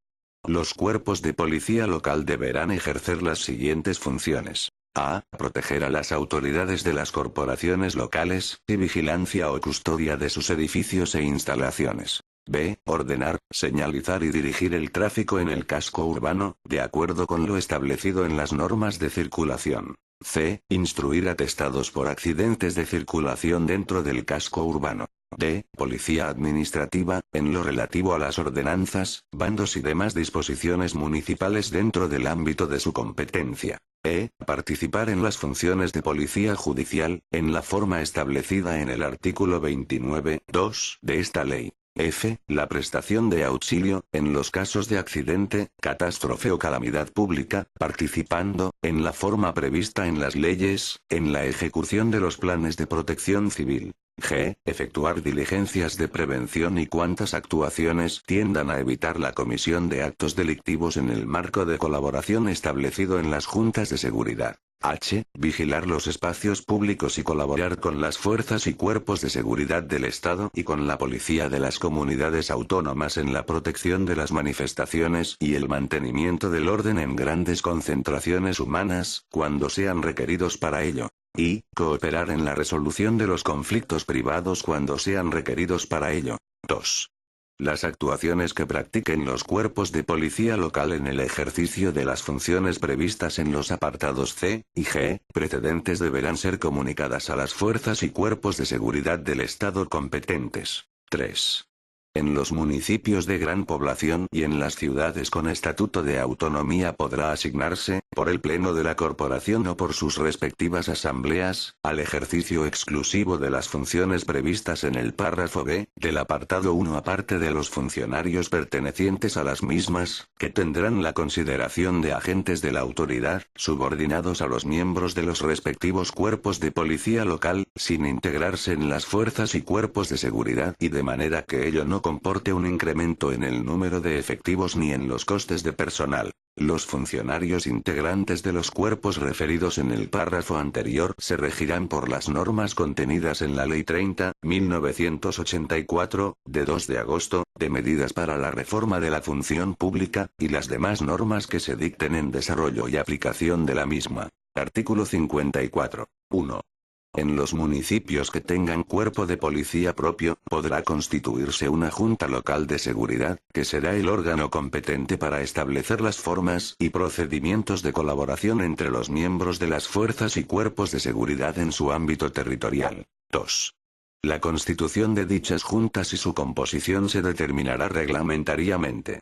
Los cuerpos de policía local deberán ejercer las siguientes funciones. A. Proteger a las autoridades de las corporaciones locales, y vigilancia o custodia de sus edificios e instalaciones. B. Ordenar, señalizar y dirigir el tráfico en el casco urbano, de acuerdo con lo establecido en las normas de circulación. C. Instruir atestados por accidentes de circulación dentro del casco urbano. D. Policía administrativa, en lo relativo a las ordenanzas, bandos y demás disposiciones municipales dentro del ámbito de su competencia. E. Participar en las funciones de policía judicial, en la forma establecida en el artículo 29.2 de esta ley. F. La prestación de auxilio, en los casos de accidente, catástrofe o calamidad pública, participando, en la forma prevista en las leyes, en la ejecución de los planes de protección civil. G. Efectuar diligencias de prevención y cuantas actuaciones tiendan a evitar la comisión de actos delictivos en el marco de colaboración establecido en las juntas de seguridad. H. Vigilar los espacios públicos y colaborar con las fuerzas y cuerpos de seguridad del Estado y con la policía de las comunidades autónomas en la protección de las manifestaciones y el mantenimiento del orden en grandes concentraciones humanas, cuando sean requeridos para ello. Y, cooperar en la resolución de los conflictos privados cuando sean requeridos para ello. 2. Las actuaciones que practiquen los cuerpos de policía local en el ejercicio de las funciones previstas en los apartados C y G precedentes deberán ser comunicadas a las fuerzas y cuerpos de seguridad del Estado competentes. 3. En los municipios de gran población y en las ciudades con estatuto de autonomía podrá asignarse, por el Pleno de la Corporación o por sus respectivas asambleas, al ejercicio exclusivo de las funciones previstas en el párrafo B, del apartado 1 aparte de los funcionarios pertenecientes a las mismas, que tendrán la consideración de agentes de la autoridad, subordinados a los miembros de los respectivos cuerpos de policía local, sin integrarse en las fuerzas y cuerpos de seguridad y de manera que ello no comporte un incremento en el número de efectivos ni en los costes de personal. Los funcionarios integrantes de los cuerpos referidos en el párrafo anterior se regirán por las normas contenidas en la Ley 30.1984, de 2 de agosto, de medidas para la reforma de la función pública, y las demás normas que se dicten en desarrollo y aplicación de la misma. Artículo 54. 1. En los municipios que tengan cuerpo de policía propio, podrá constituirse una Junta Local de Seguridad, que será el órgano competente para establecer las formas y procedimientos de colaboración entre los miembros de las fuerzas y cuerpos de seguridad en su ámbito territorial. 2. La constitución de dichas juntas y su composición se determinará reglamentariamente.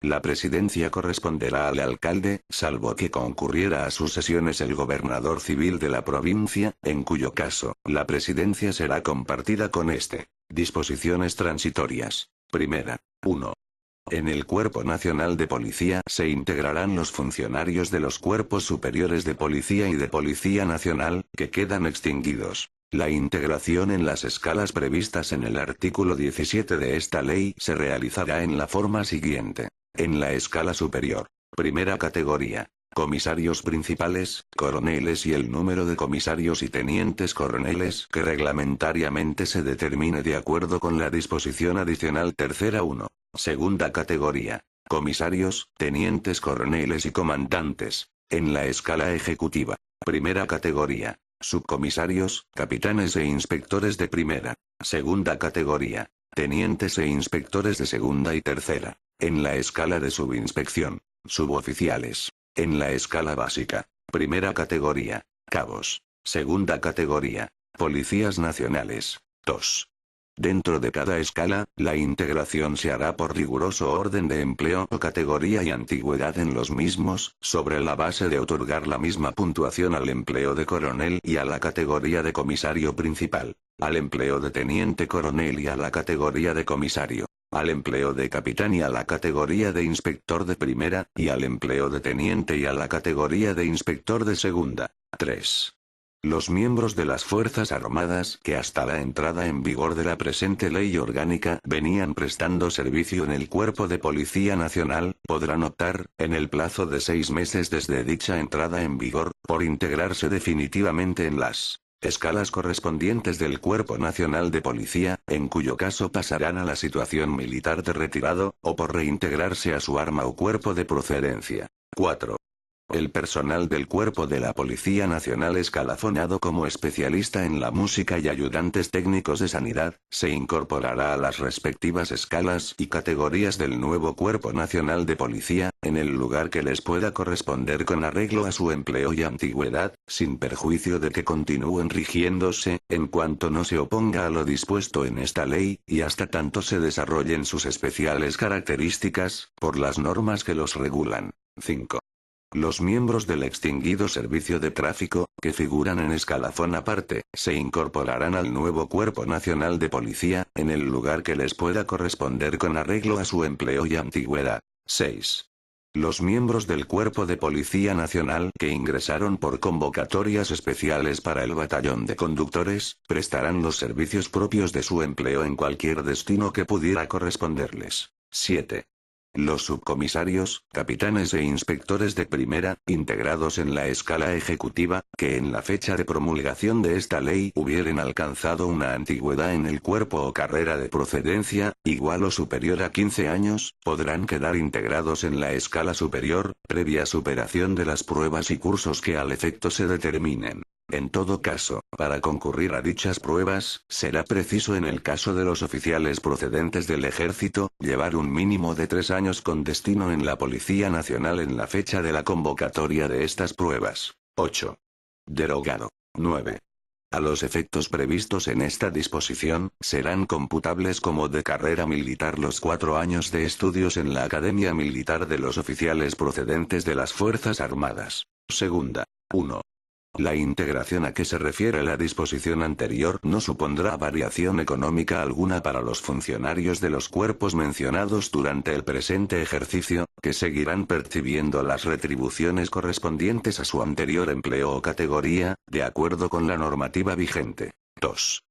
La presidencia corresponderá al alcalde, salvo que concurriera a sus sesiones el gobernador civil de la provincia, en cuyo caso, la presidencia será compartida con este. Disposiciones transitorias. Primera. 1. En el Cuerpo Nacional de Policía se integrarán los funcionarios de los cuerpos superiores de policía y de Policía Nacional, que quedan extinguidos. La integración en las escalas previstas en el artículo 17 de esta ley se realizará en la forma siguiente. En la escala superior. Primera categoría. Comisarios principales, coroneles y el número de comisarios y tenientes coroneles que reglamentariamente se determine de acuerdo con la disposición adicional tercera 1. Segunda categoría. Comisarios, tenientes coroneles y comandantes. En la escala ejecutiva. Primera categoría. Subcomisarios, capitanes e inspectores de primera. Segunda categoría. Tenientes e inspectores de segunda y tercera. En la escala de subinspección. Suboficiales. En la escala básica. Primera categoría. Cabos. Segunda categoría. Policías nacionales. 2. Dentro de cada escala, la integración se hará por riguroso orden de empleo o categoría y antigüedad en los mismos, sobre la base de otorgar la misma puntuación al empleo de coronel y a la categoría de comisario principal, al empleo de teniente coronel y a la categoría de comisario, al empleo de capitán y a la categoría de inspector de primera, y al empleo de teniente y a la categoría de inspector de segunda. 3. Los miembros de las Fuerzas Armadas que hasta la entrada en vigor de la presente ley orgánica venían prestando servicio en el Cuerpo de Policía Nacional, podrán optar, en el plazo de 6 meses desde dicha entrada en vigor, por integrarse definitivamente en las escalas correspondientes del Cuerpo Nacional de Policía, en cuyo caso pasarán a la situación militar de retirado, o por reintegrarse a su arma o cuerpo de procedencia. 4. El personal del Cuerpo de la Policía Nacional escalafoniado como especialista en la música y ayudantes técnicos de sanidad, se incorporará a las respectivas escalas y categorías del nuevo Cuerpo Nacional de Policía, en el lugar que les pueda corresponder con arreglo a su empleo y antigüedad, sin perjuicio de que continúen rigiéndose, en cuanto no se oponga a lo dispuesto en esta ley, y hasta tanto se desarrollen sus especiales características, por las normas que los regulan. 5. Los miembros del extinguido Servicio de Tráfico, que figuran en escalafón aparte, se incorporarán al nuevo Cuerpo Nacional de Policía, en el lugar que les pueda corresponder con arreglo a su empleo y antigüedad. 6. Los miembros del Cuerpo de Policía Nacional que ingresaron por convocatorias especiales para el batallón de conductores, prestarán los servicios propios de su empleo en cualquier destino que pudiera corresponderles. 7. Los subcomisarios, capitanes e inspectores de primera, integrados en la escala ejecutiva, que en la fecha de promulgación de esta ley hubieren alcanzado una antigüedad en el cuerpo o carrera de procedencia, igual o superior a 15 años, podrán quedar integrados en la escala superior, previa superación de las pruebas y cursos que al efecto se determinen. En todo caso, para concurrir a dichas pruebas, será preciso en el caso de los oficiales procedentes del Ejército, llevar un mínimo de 3 años con destino en la Policía Nacional en la fecha de la convocatoria de estas pruebas. 8. Derogado. 9. A los efectos previstos en esta disposición, serán computables como de carrera militar los 4 años de estudios en la Academia Militar de los oficiales procedentes de las Fuerzas Armadas. Segunda. 1. La integración a que se refiere la disposición anterior no supondrá variación económica alguna para los funcionarios de los cuerpos mencionados durante el presente ejercicio, que seguirán percibiendo las retribuciones correspondientes a su anterior empleo o categoría, de acuerdo con la normativa vigente. 2.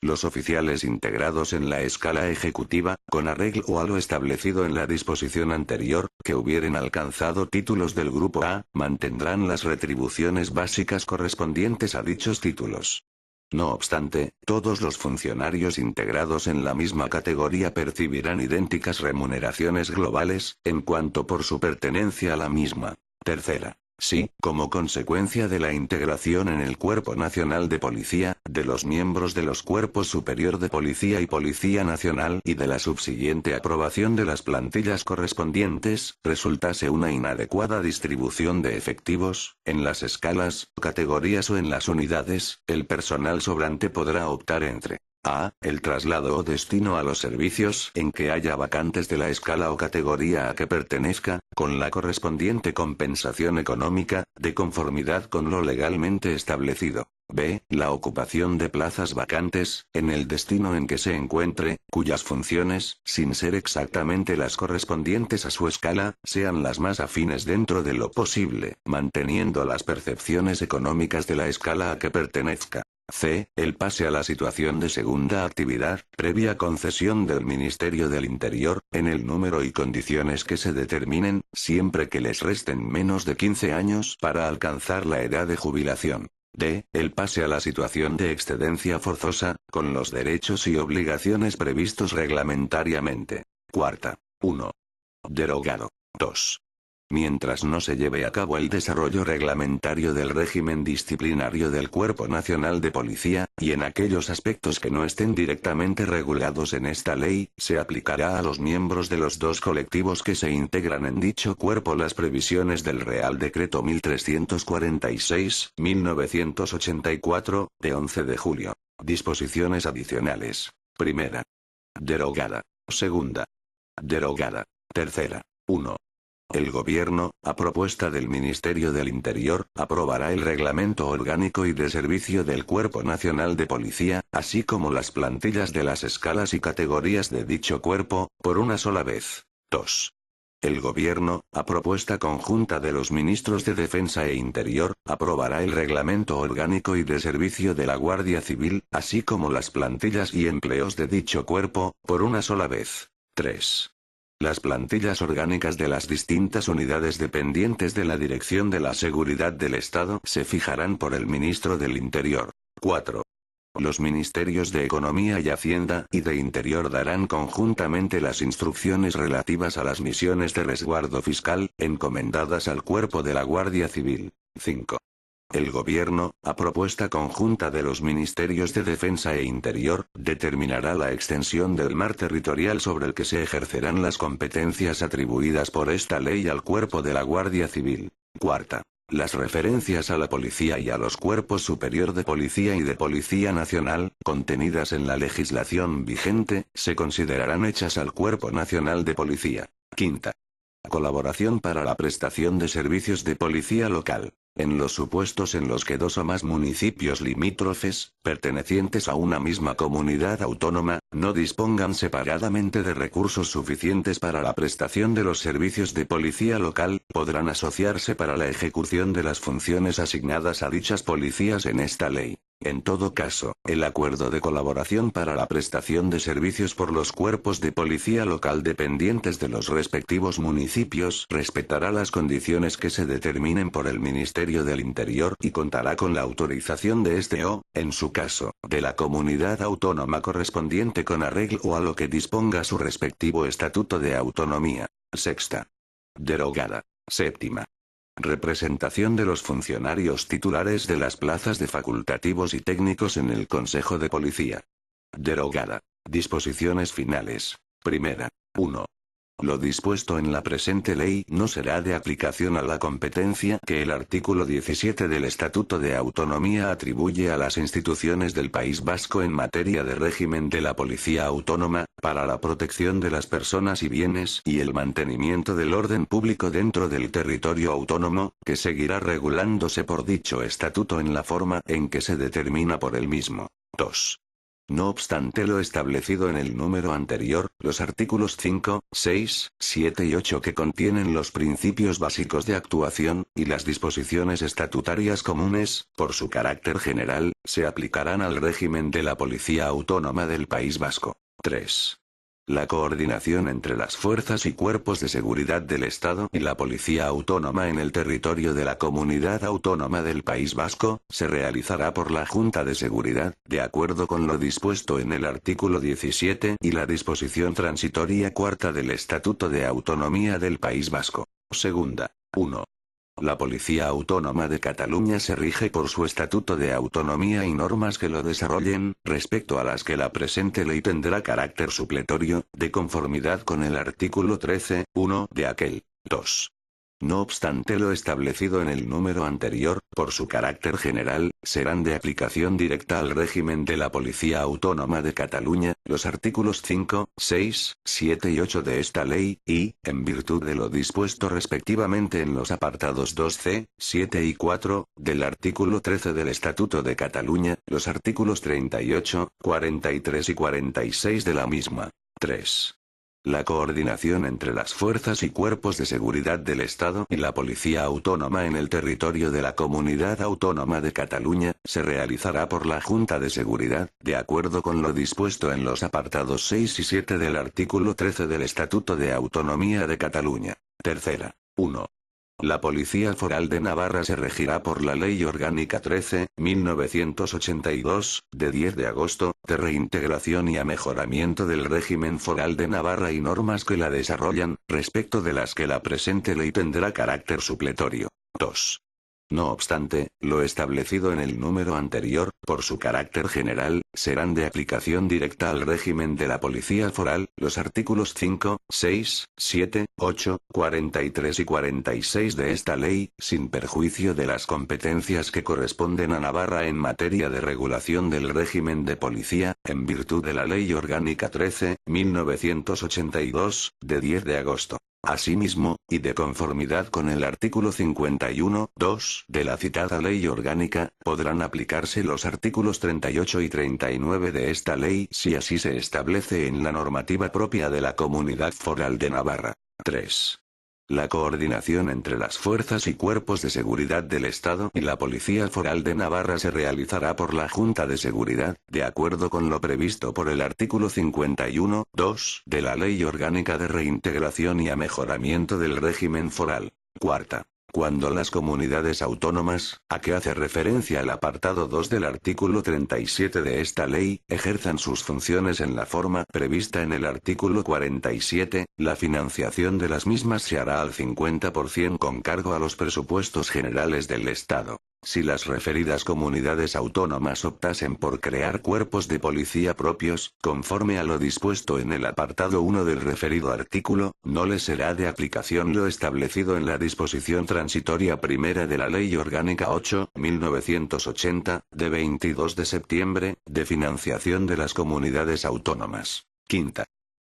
Los oficiales integrados en la escala ejecutiva, con arreglo a lo establecido en la disposición anterior, que hubieren alcanzado títulos del Grupo A, mantendrán las retribuciones básicas correspondientes a dichos títulos. No obstante, todos los funcionarios integrados en la misma categoría percibirán idénticas remuneraciones globales, en cuanto por su pertenencia a la misma. Tercera. Sí, como consecuencia de la integración en el Cuerpo Nacional de Policía, de los miembros de los Cuerpos Superior de Policía y Policía Nacional y de la subsiguiente aprobación de las plantillas correspondientes, resultase una inadecuada distribución de efectivos, en las escalas, categorías o en las unidades, el personal sobrante podrá optar entre a. El traslado o destino a los servicios en que haya vacantes de la escala o categoría a que pertenezca, con la correspondiente compensación económica, de conformidad con lo legalmente establecido. B. La ocupación de plazas vacantes, en el destino en que se encuentre, cuyas funciones, sin ser exactamente las correspondientes a su escala, sean las más afines dentro de lo posible, manteniendo las percepciones económicas de la escala a que pertenezca. C. El pase a la situación de segunda actividad, previa concesión del Ministerio del Interior, en el número y condiciones que se determinen, siempre que les resten menos de 15 años para alcanzar la edad de jubilación. D. El pase a la situación de excedencia forzosa, con los derechos y obligaciones previstos reglamentariamente. Cuarta. 1. Derogado. 2. Mientras no se lleve a cabo el desarrollo reglamentario del régimen disciplinario del Cuerpo Nacional de Policía, y en aquellos aspectos que no estén directamente regulados en esta ley, se aplicará a los miembros de los dos colectivos que se integran en dicho cuerpo las previsiones del Real Decreto 1346/1984, de 11 de julio. Disposiciones adicionales. Primera. Derogada. Segunda. Derogada. Tercera. 1. El Gobierno, a propuesta del Ministerio del Interior, aprobará el Reglamento Orgánico y de Servicio del Cuerpo Nacional de Policía, así como las plantillas de las escalas y categorías de dicho cuerpo, por una sola vez. 2. El Gobierno, a propuesta conjunta de los ministros de Defensa e Interior, aprobará el Reglamento Orgánico y de Servicio de la Guardia Civil, así como las plantillas y empleos de dicho cuerpo, por una sola vez. 3. Las plantillas orgánicas de las distintas unidades dependientes de la Dirección de la Seguridad del Estado se fijarán por el Ministro del Interior. 4. Los Ministerios de Economía y Hacienda y de Interior darán conjuntamente las instrucciones relativas a las misiones de resguardo fiscal, encomendadas al Cuerpo de la Guardia Civil. 5. El Gobierno, a propuesta conjunta de los Ministerios de Defensa e Interior, determinará la extensión del mar territorial sobre el que se ejercerán las competencias atribuidas por esta ley al Cuerpo de la Guardia Civil. Cuarta. Las referencias a la policía y a los cuerpos superior de policía y de Policía Nacional, contenidas en la legislación vigente, se considerarán hechas al Cuerpo Nacional de Policía. Quinta. Colaboración para la prestación de servicios de policía local. En los supuestos en los que dos o más municipios limítrofes, pertenecientes a una misma comunidad autónoma, no dispongan separadamente de recursos suficientes para la prestación de los servicios de policía local, podrán asociarse para la ejecución de las funciones asignadas a dichas policías en esta ley. En todo caso, el acuerdo de colaboración para la prestación de servicios por los cuerpos de policía local dependientes de los respectivos municipios respetará las condiciones que se determinen por el Ministerio del Interior y contará con la autorización de este o, en su caso, de la comunidad autónoma correspondiente con arreglo a lo que disponga su respectivo estatuto de autonomía. Sexta. Derogada. Séptima. Representación de los funcionarios titulares de las plazas de facultativos y técnicos en el Consejo de Policía. Derogada. Disposiciones finales. Primera. 1. Lo dispuesto en la presente ley no será de aplicación a la competencia que el artículo 17 del Estatuto de Autonomía atribuye a las instituciones del País Vasco en materia de régimen de la Policía Autónoma, para la protección de las personas y bienes y el mantenimiento del orden público dentro del territorio autónomo, que seguirá regulándose por dicho estatuto en la forma en que se determina por el mismo. 2. No obstante lo establecido en el número anterior, los artículos 5, 6, 7 y 8 que contienen los principios básicos de actuación, y las disposiciones estatutarias comunes, por su carácter general, se aplicarán al régimen de la Policía Autónoma del País Vasco. 3. La coordinación entre las fuerzas y cuerpos de seguridad del Estado y la Policía Autónoma en el territorio de la Comunidad Autónoma del País Vasco, se realizará por la Junta de Seguridad, de acuerdo con lo dispuesto en el artículo 17 y la disposición transitoria cuarta del Estatuto de Autonomía del País Vasco. Segunda. 1. La Policía Autónoma de Cataluña se rige por su Estatuto de Autonomía y normas que lo desarrollen, respecto a las que la presente ley tendrá carácter supletorio, de conformidad con el artículo 13, 1 de aquel. 2. No obstante lo establecido en el número anterior, por su carácter general, serán de aplicación directa al régimen de la Policía Autónoma de Cataluña, los artículos 5, 6, 7 y 8 de esta ley, y, en virtud de lo dispuesto respectivamente en los apartados 2c, 7 y 4, del artículo 13 del Estatuto de Cataluña, los artículos 38, 43 y 46 de la misma. 3. La coordinación entre las fuerzas y cuerpos de seguridad del Estado y la Policía Autónoma en el territorio de la Comunidad Autónoma de Cataluña, se realizará por la Junta de Seguridad, de acuerdo con lo dispuesto en los apartados 6 y 7 del artículo 13 del Estatuto de Autonomía de Cataluña. Tercera. 1. La Policía Foral de Navarra se regirá por la Ley Orgánica 13.1982, de 10 de agosto, de reintegración y amejoramiento del régimen foral de Navarra y normas que la desarrollan, respecto de las que la presente ley tendrá carácter supletorio. 2. No obstante, lo establecido en el número anterior, por su carácter general, serán de aplicación directa al régimen de la Policía Foral, los artículos 5, 6, 7, 8, 43 y 46 de esta ley, sin perjuicio de las competencias que corresponden a Navarra en materia de regulación del régimen de policía, en virtud de la Ley Orgánica 13.1982, de 10 de agosto. Asimismo, y de conformidad con el artículo 51, 2 de la citada Ley Orgánica, podrán aplicarse los artículos 38 y 39 de esta ley si así se establece en la normativa propia de la Comunidad Foral de Navarra. 3. La coordinación entre las fuerzas y cuerpos de seguridad del Estado y la Policía Foral de Navarra se realizará por la Junta de Seguridad, de acuerdo con lo previsto por el artículo 51, 2 de la Ley Orgánica de Reintegración y Amejoramiento del Régimen Foral. Cuarta. Cuando las comunidades autónomas, a que hace referencia el apartado 2 del artículo 37 de esta ley, ejerzan sus funciones en la forma prevista en el artículo 47, la financiación de las mismas se hará al 50% con cargo a los presupuestos generales del Estado. Si las referidas comunidades autónomas optasen por crear cuerpos de policía propios, conforme a lo dispuesto en el apartado 1 del referido artículo, no les será de aplicación lo establecido en la disposición transitoria primera de la Ley Orgánica 8.1980, de 22 de septiembre, de financiación de las comunidades autónomas. Quinta.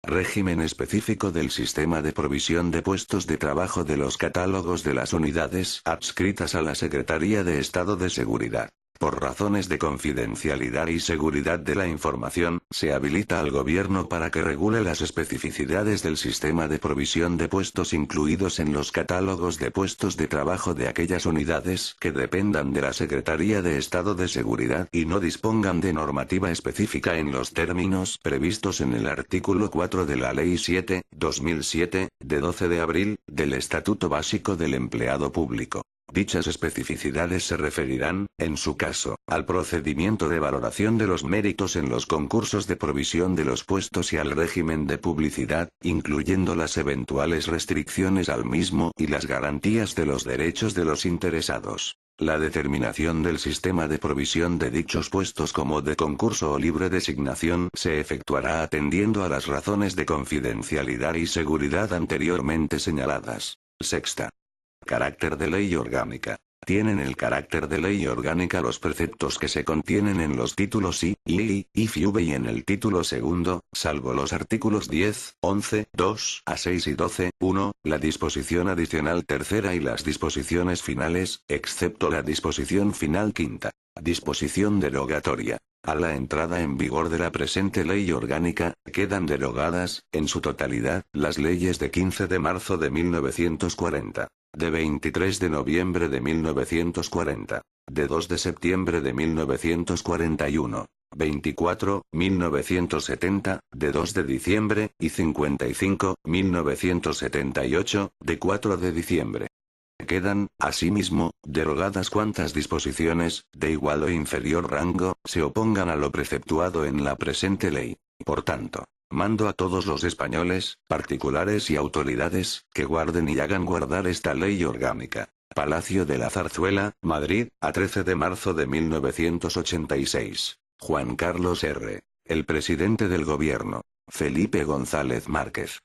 Régimen específico del sistema de provisión de puestos de trabajo de los catálogos de las unidades adscritas a la Secretaría de Estado de Seguridad. Por razones de confidencialidad y seguridad de la información, se habilita al Gobierno para que regule las especificidades del sistema de provisión de puestos incluidos en los catálogos de puestos de trabajo de aquellas unidades que dependan de la Secretaría de Estado de Seguridad y no dispongan de normativa específica en los términos previstos en el artículo 4 de la Ley 7/2007, de 12 de abril, del Estatuto Básico del Empleado Público. Dichas especificidades se referirán, en su caso, al procedimiento de valoración de los méritos en los concursos de provisión de los puestos y al régimen de publicidad, incluyendo las eventuales restricciones al mismo y las garantías de los derechos de los interesados. La determinación del sistema de provisión de dichos puestos como de concurso o libre designación se efectuará atendiendo a las razones de confidencialidad y seguridad anteriormente señaladas. Sexta. Carácter de ley orgánica. Tienen el carácter de ley orgánica los preceptos que se contienen en los títulos I, II, IF y V y en el título segundo, salvo los artículos 10, 11, 2 a 6 y 12, 1, la disposición adicional tercera y las disposiciones finales, excepto la disposición final quinta. Disposición derogatoria. A la entrada en vigor de la presente ley orgánica, quedan derogadas, en su totalidad, las leyes de 15 de marzo de 1940. De 23 de noviembre de 1940, de 2 de septiembre de 1941, 24, 1970, de 2 de diciembre, y 55, 1978, de 4 de diciembre. Quedan, asimismo, derogadas cuantas disposiciones, de igual o inferior rango, se opongan a lo preceptuado en la presente ley. Por tanto, mando a todos los españoles, particulares y autoridades, que guarden y hagan guardar esta ley orgánica. Palacio de la Zarzuela, Madrid, a 13 de marzo de 1986. Juan Carlos R., el presidente del gobierno. Felipe González Márquez.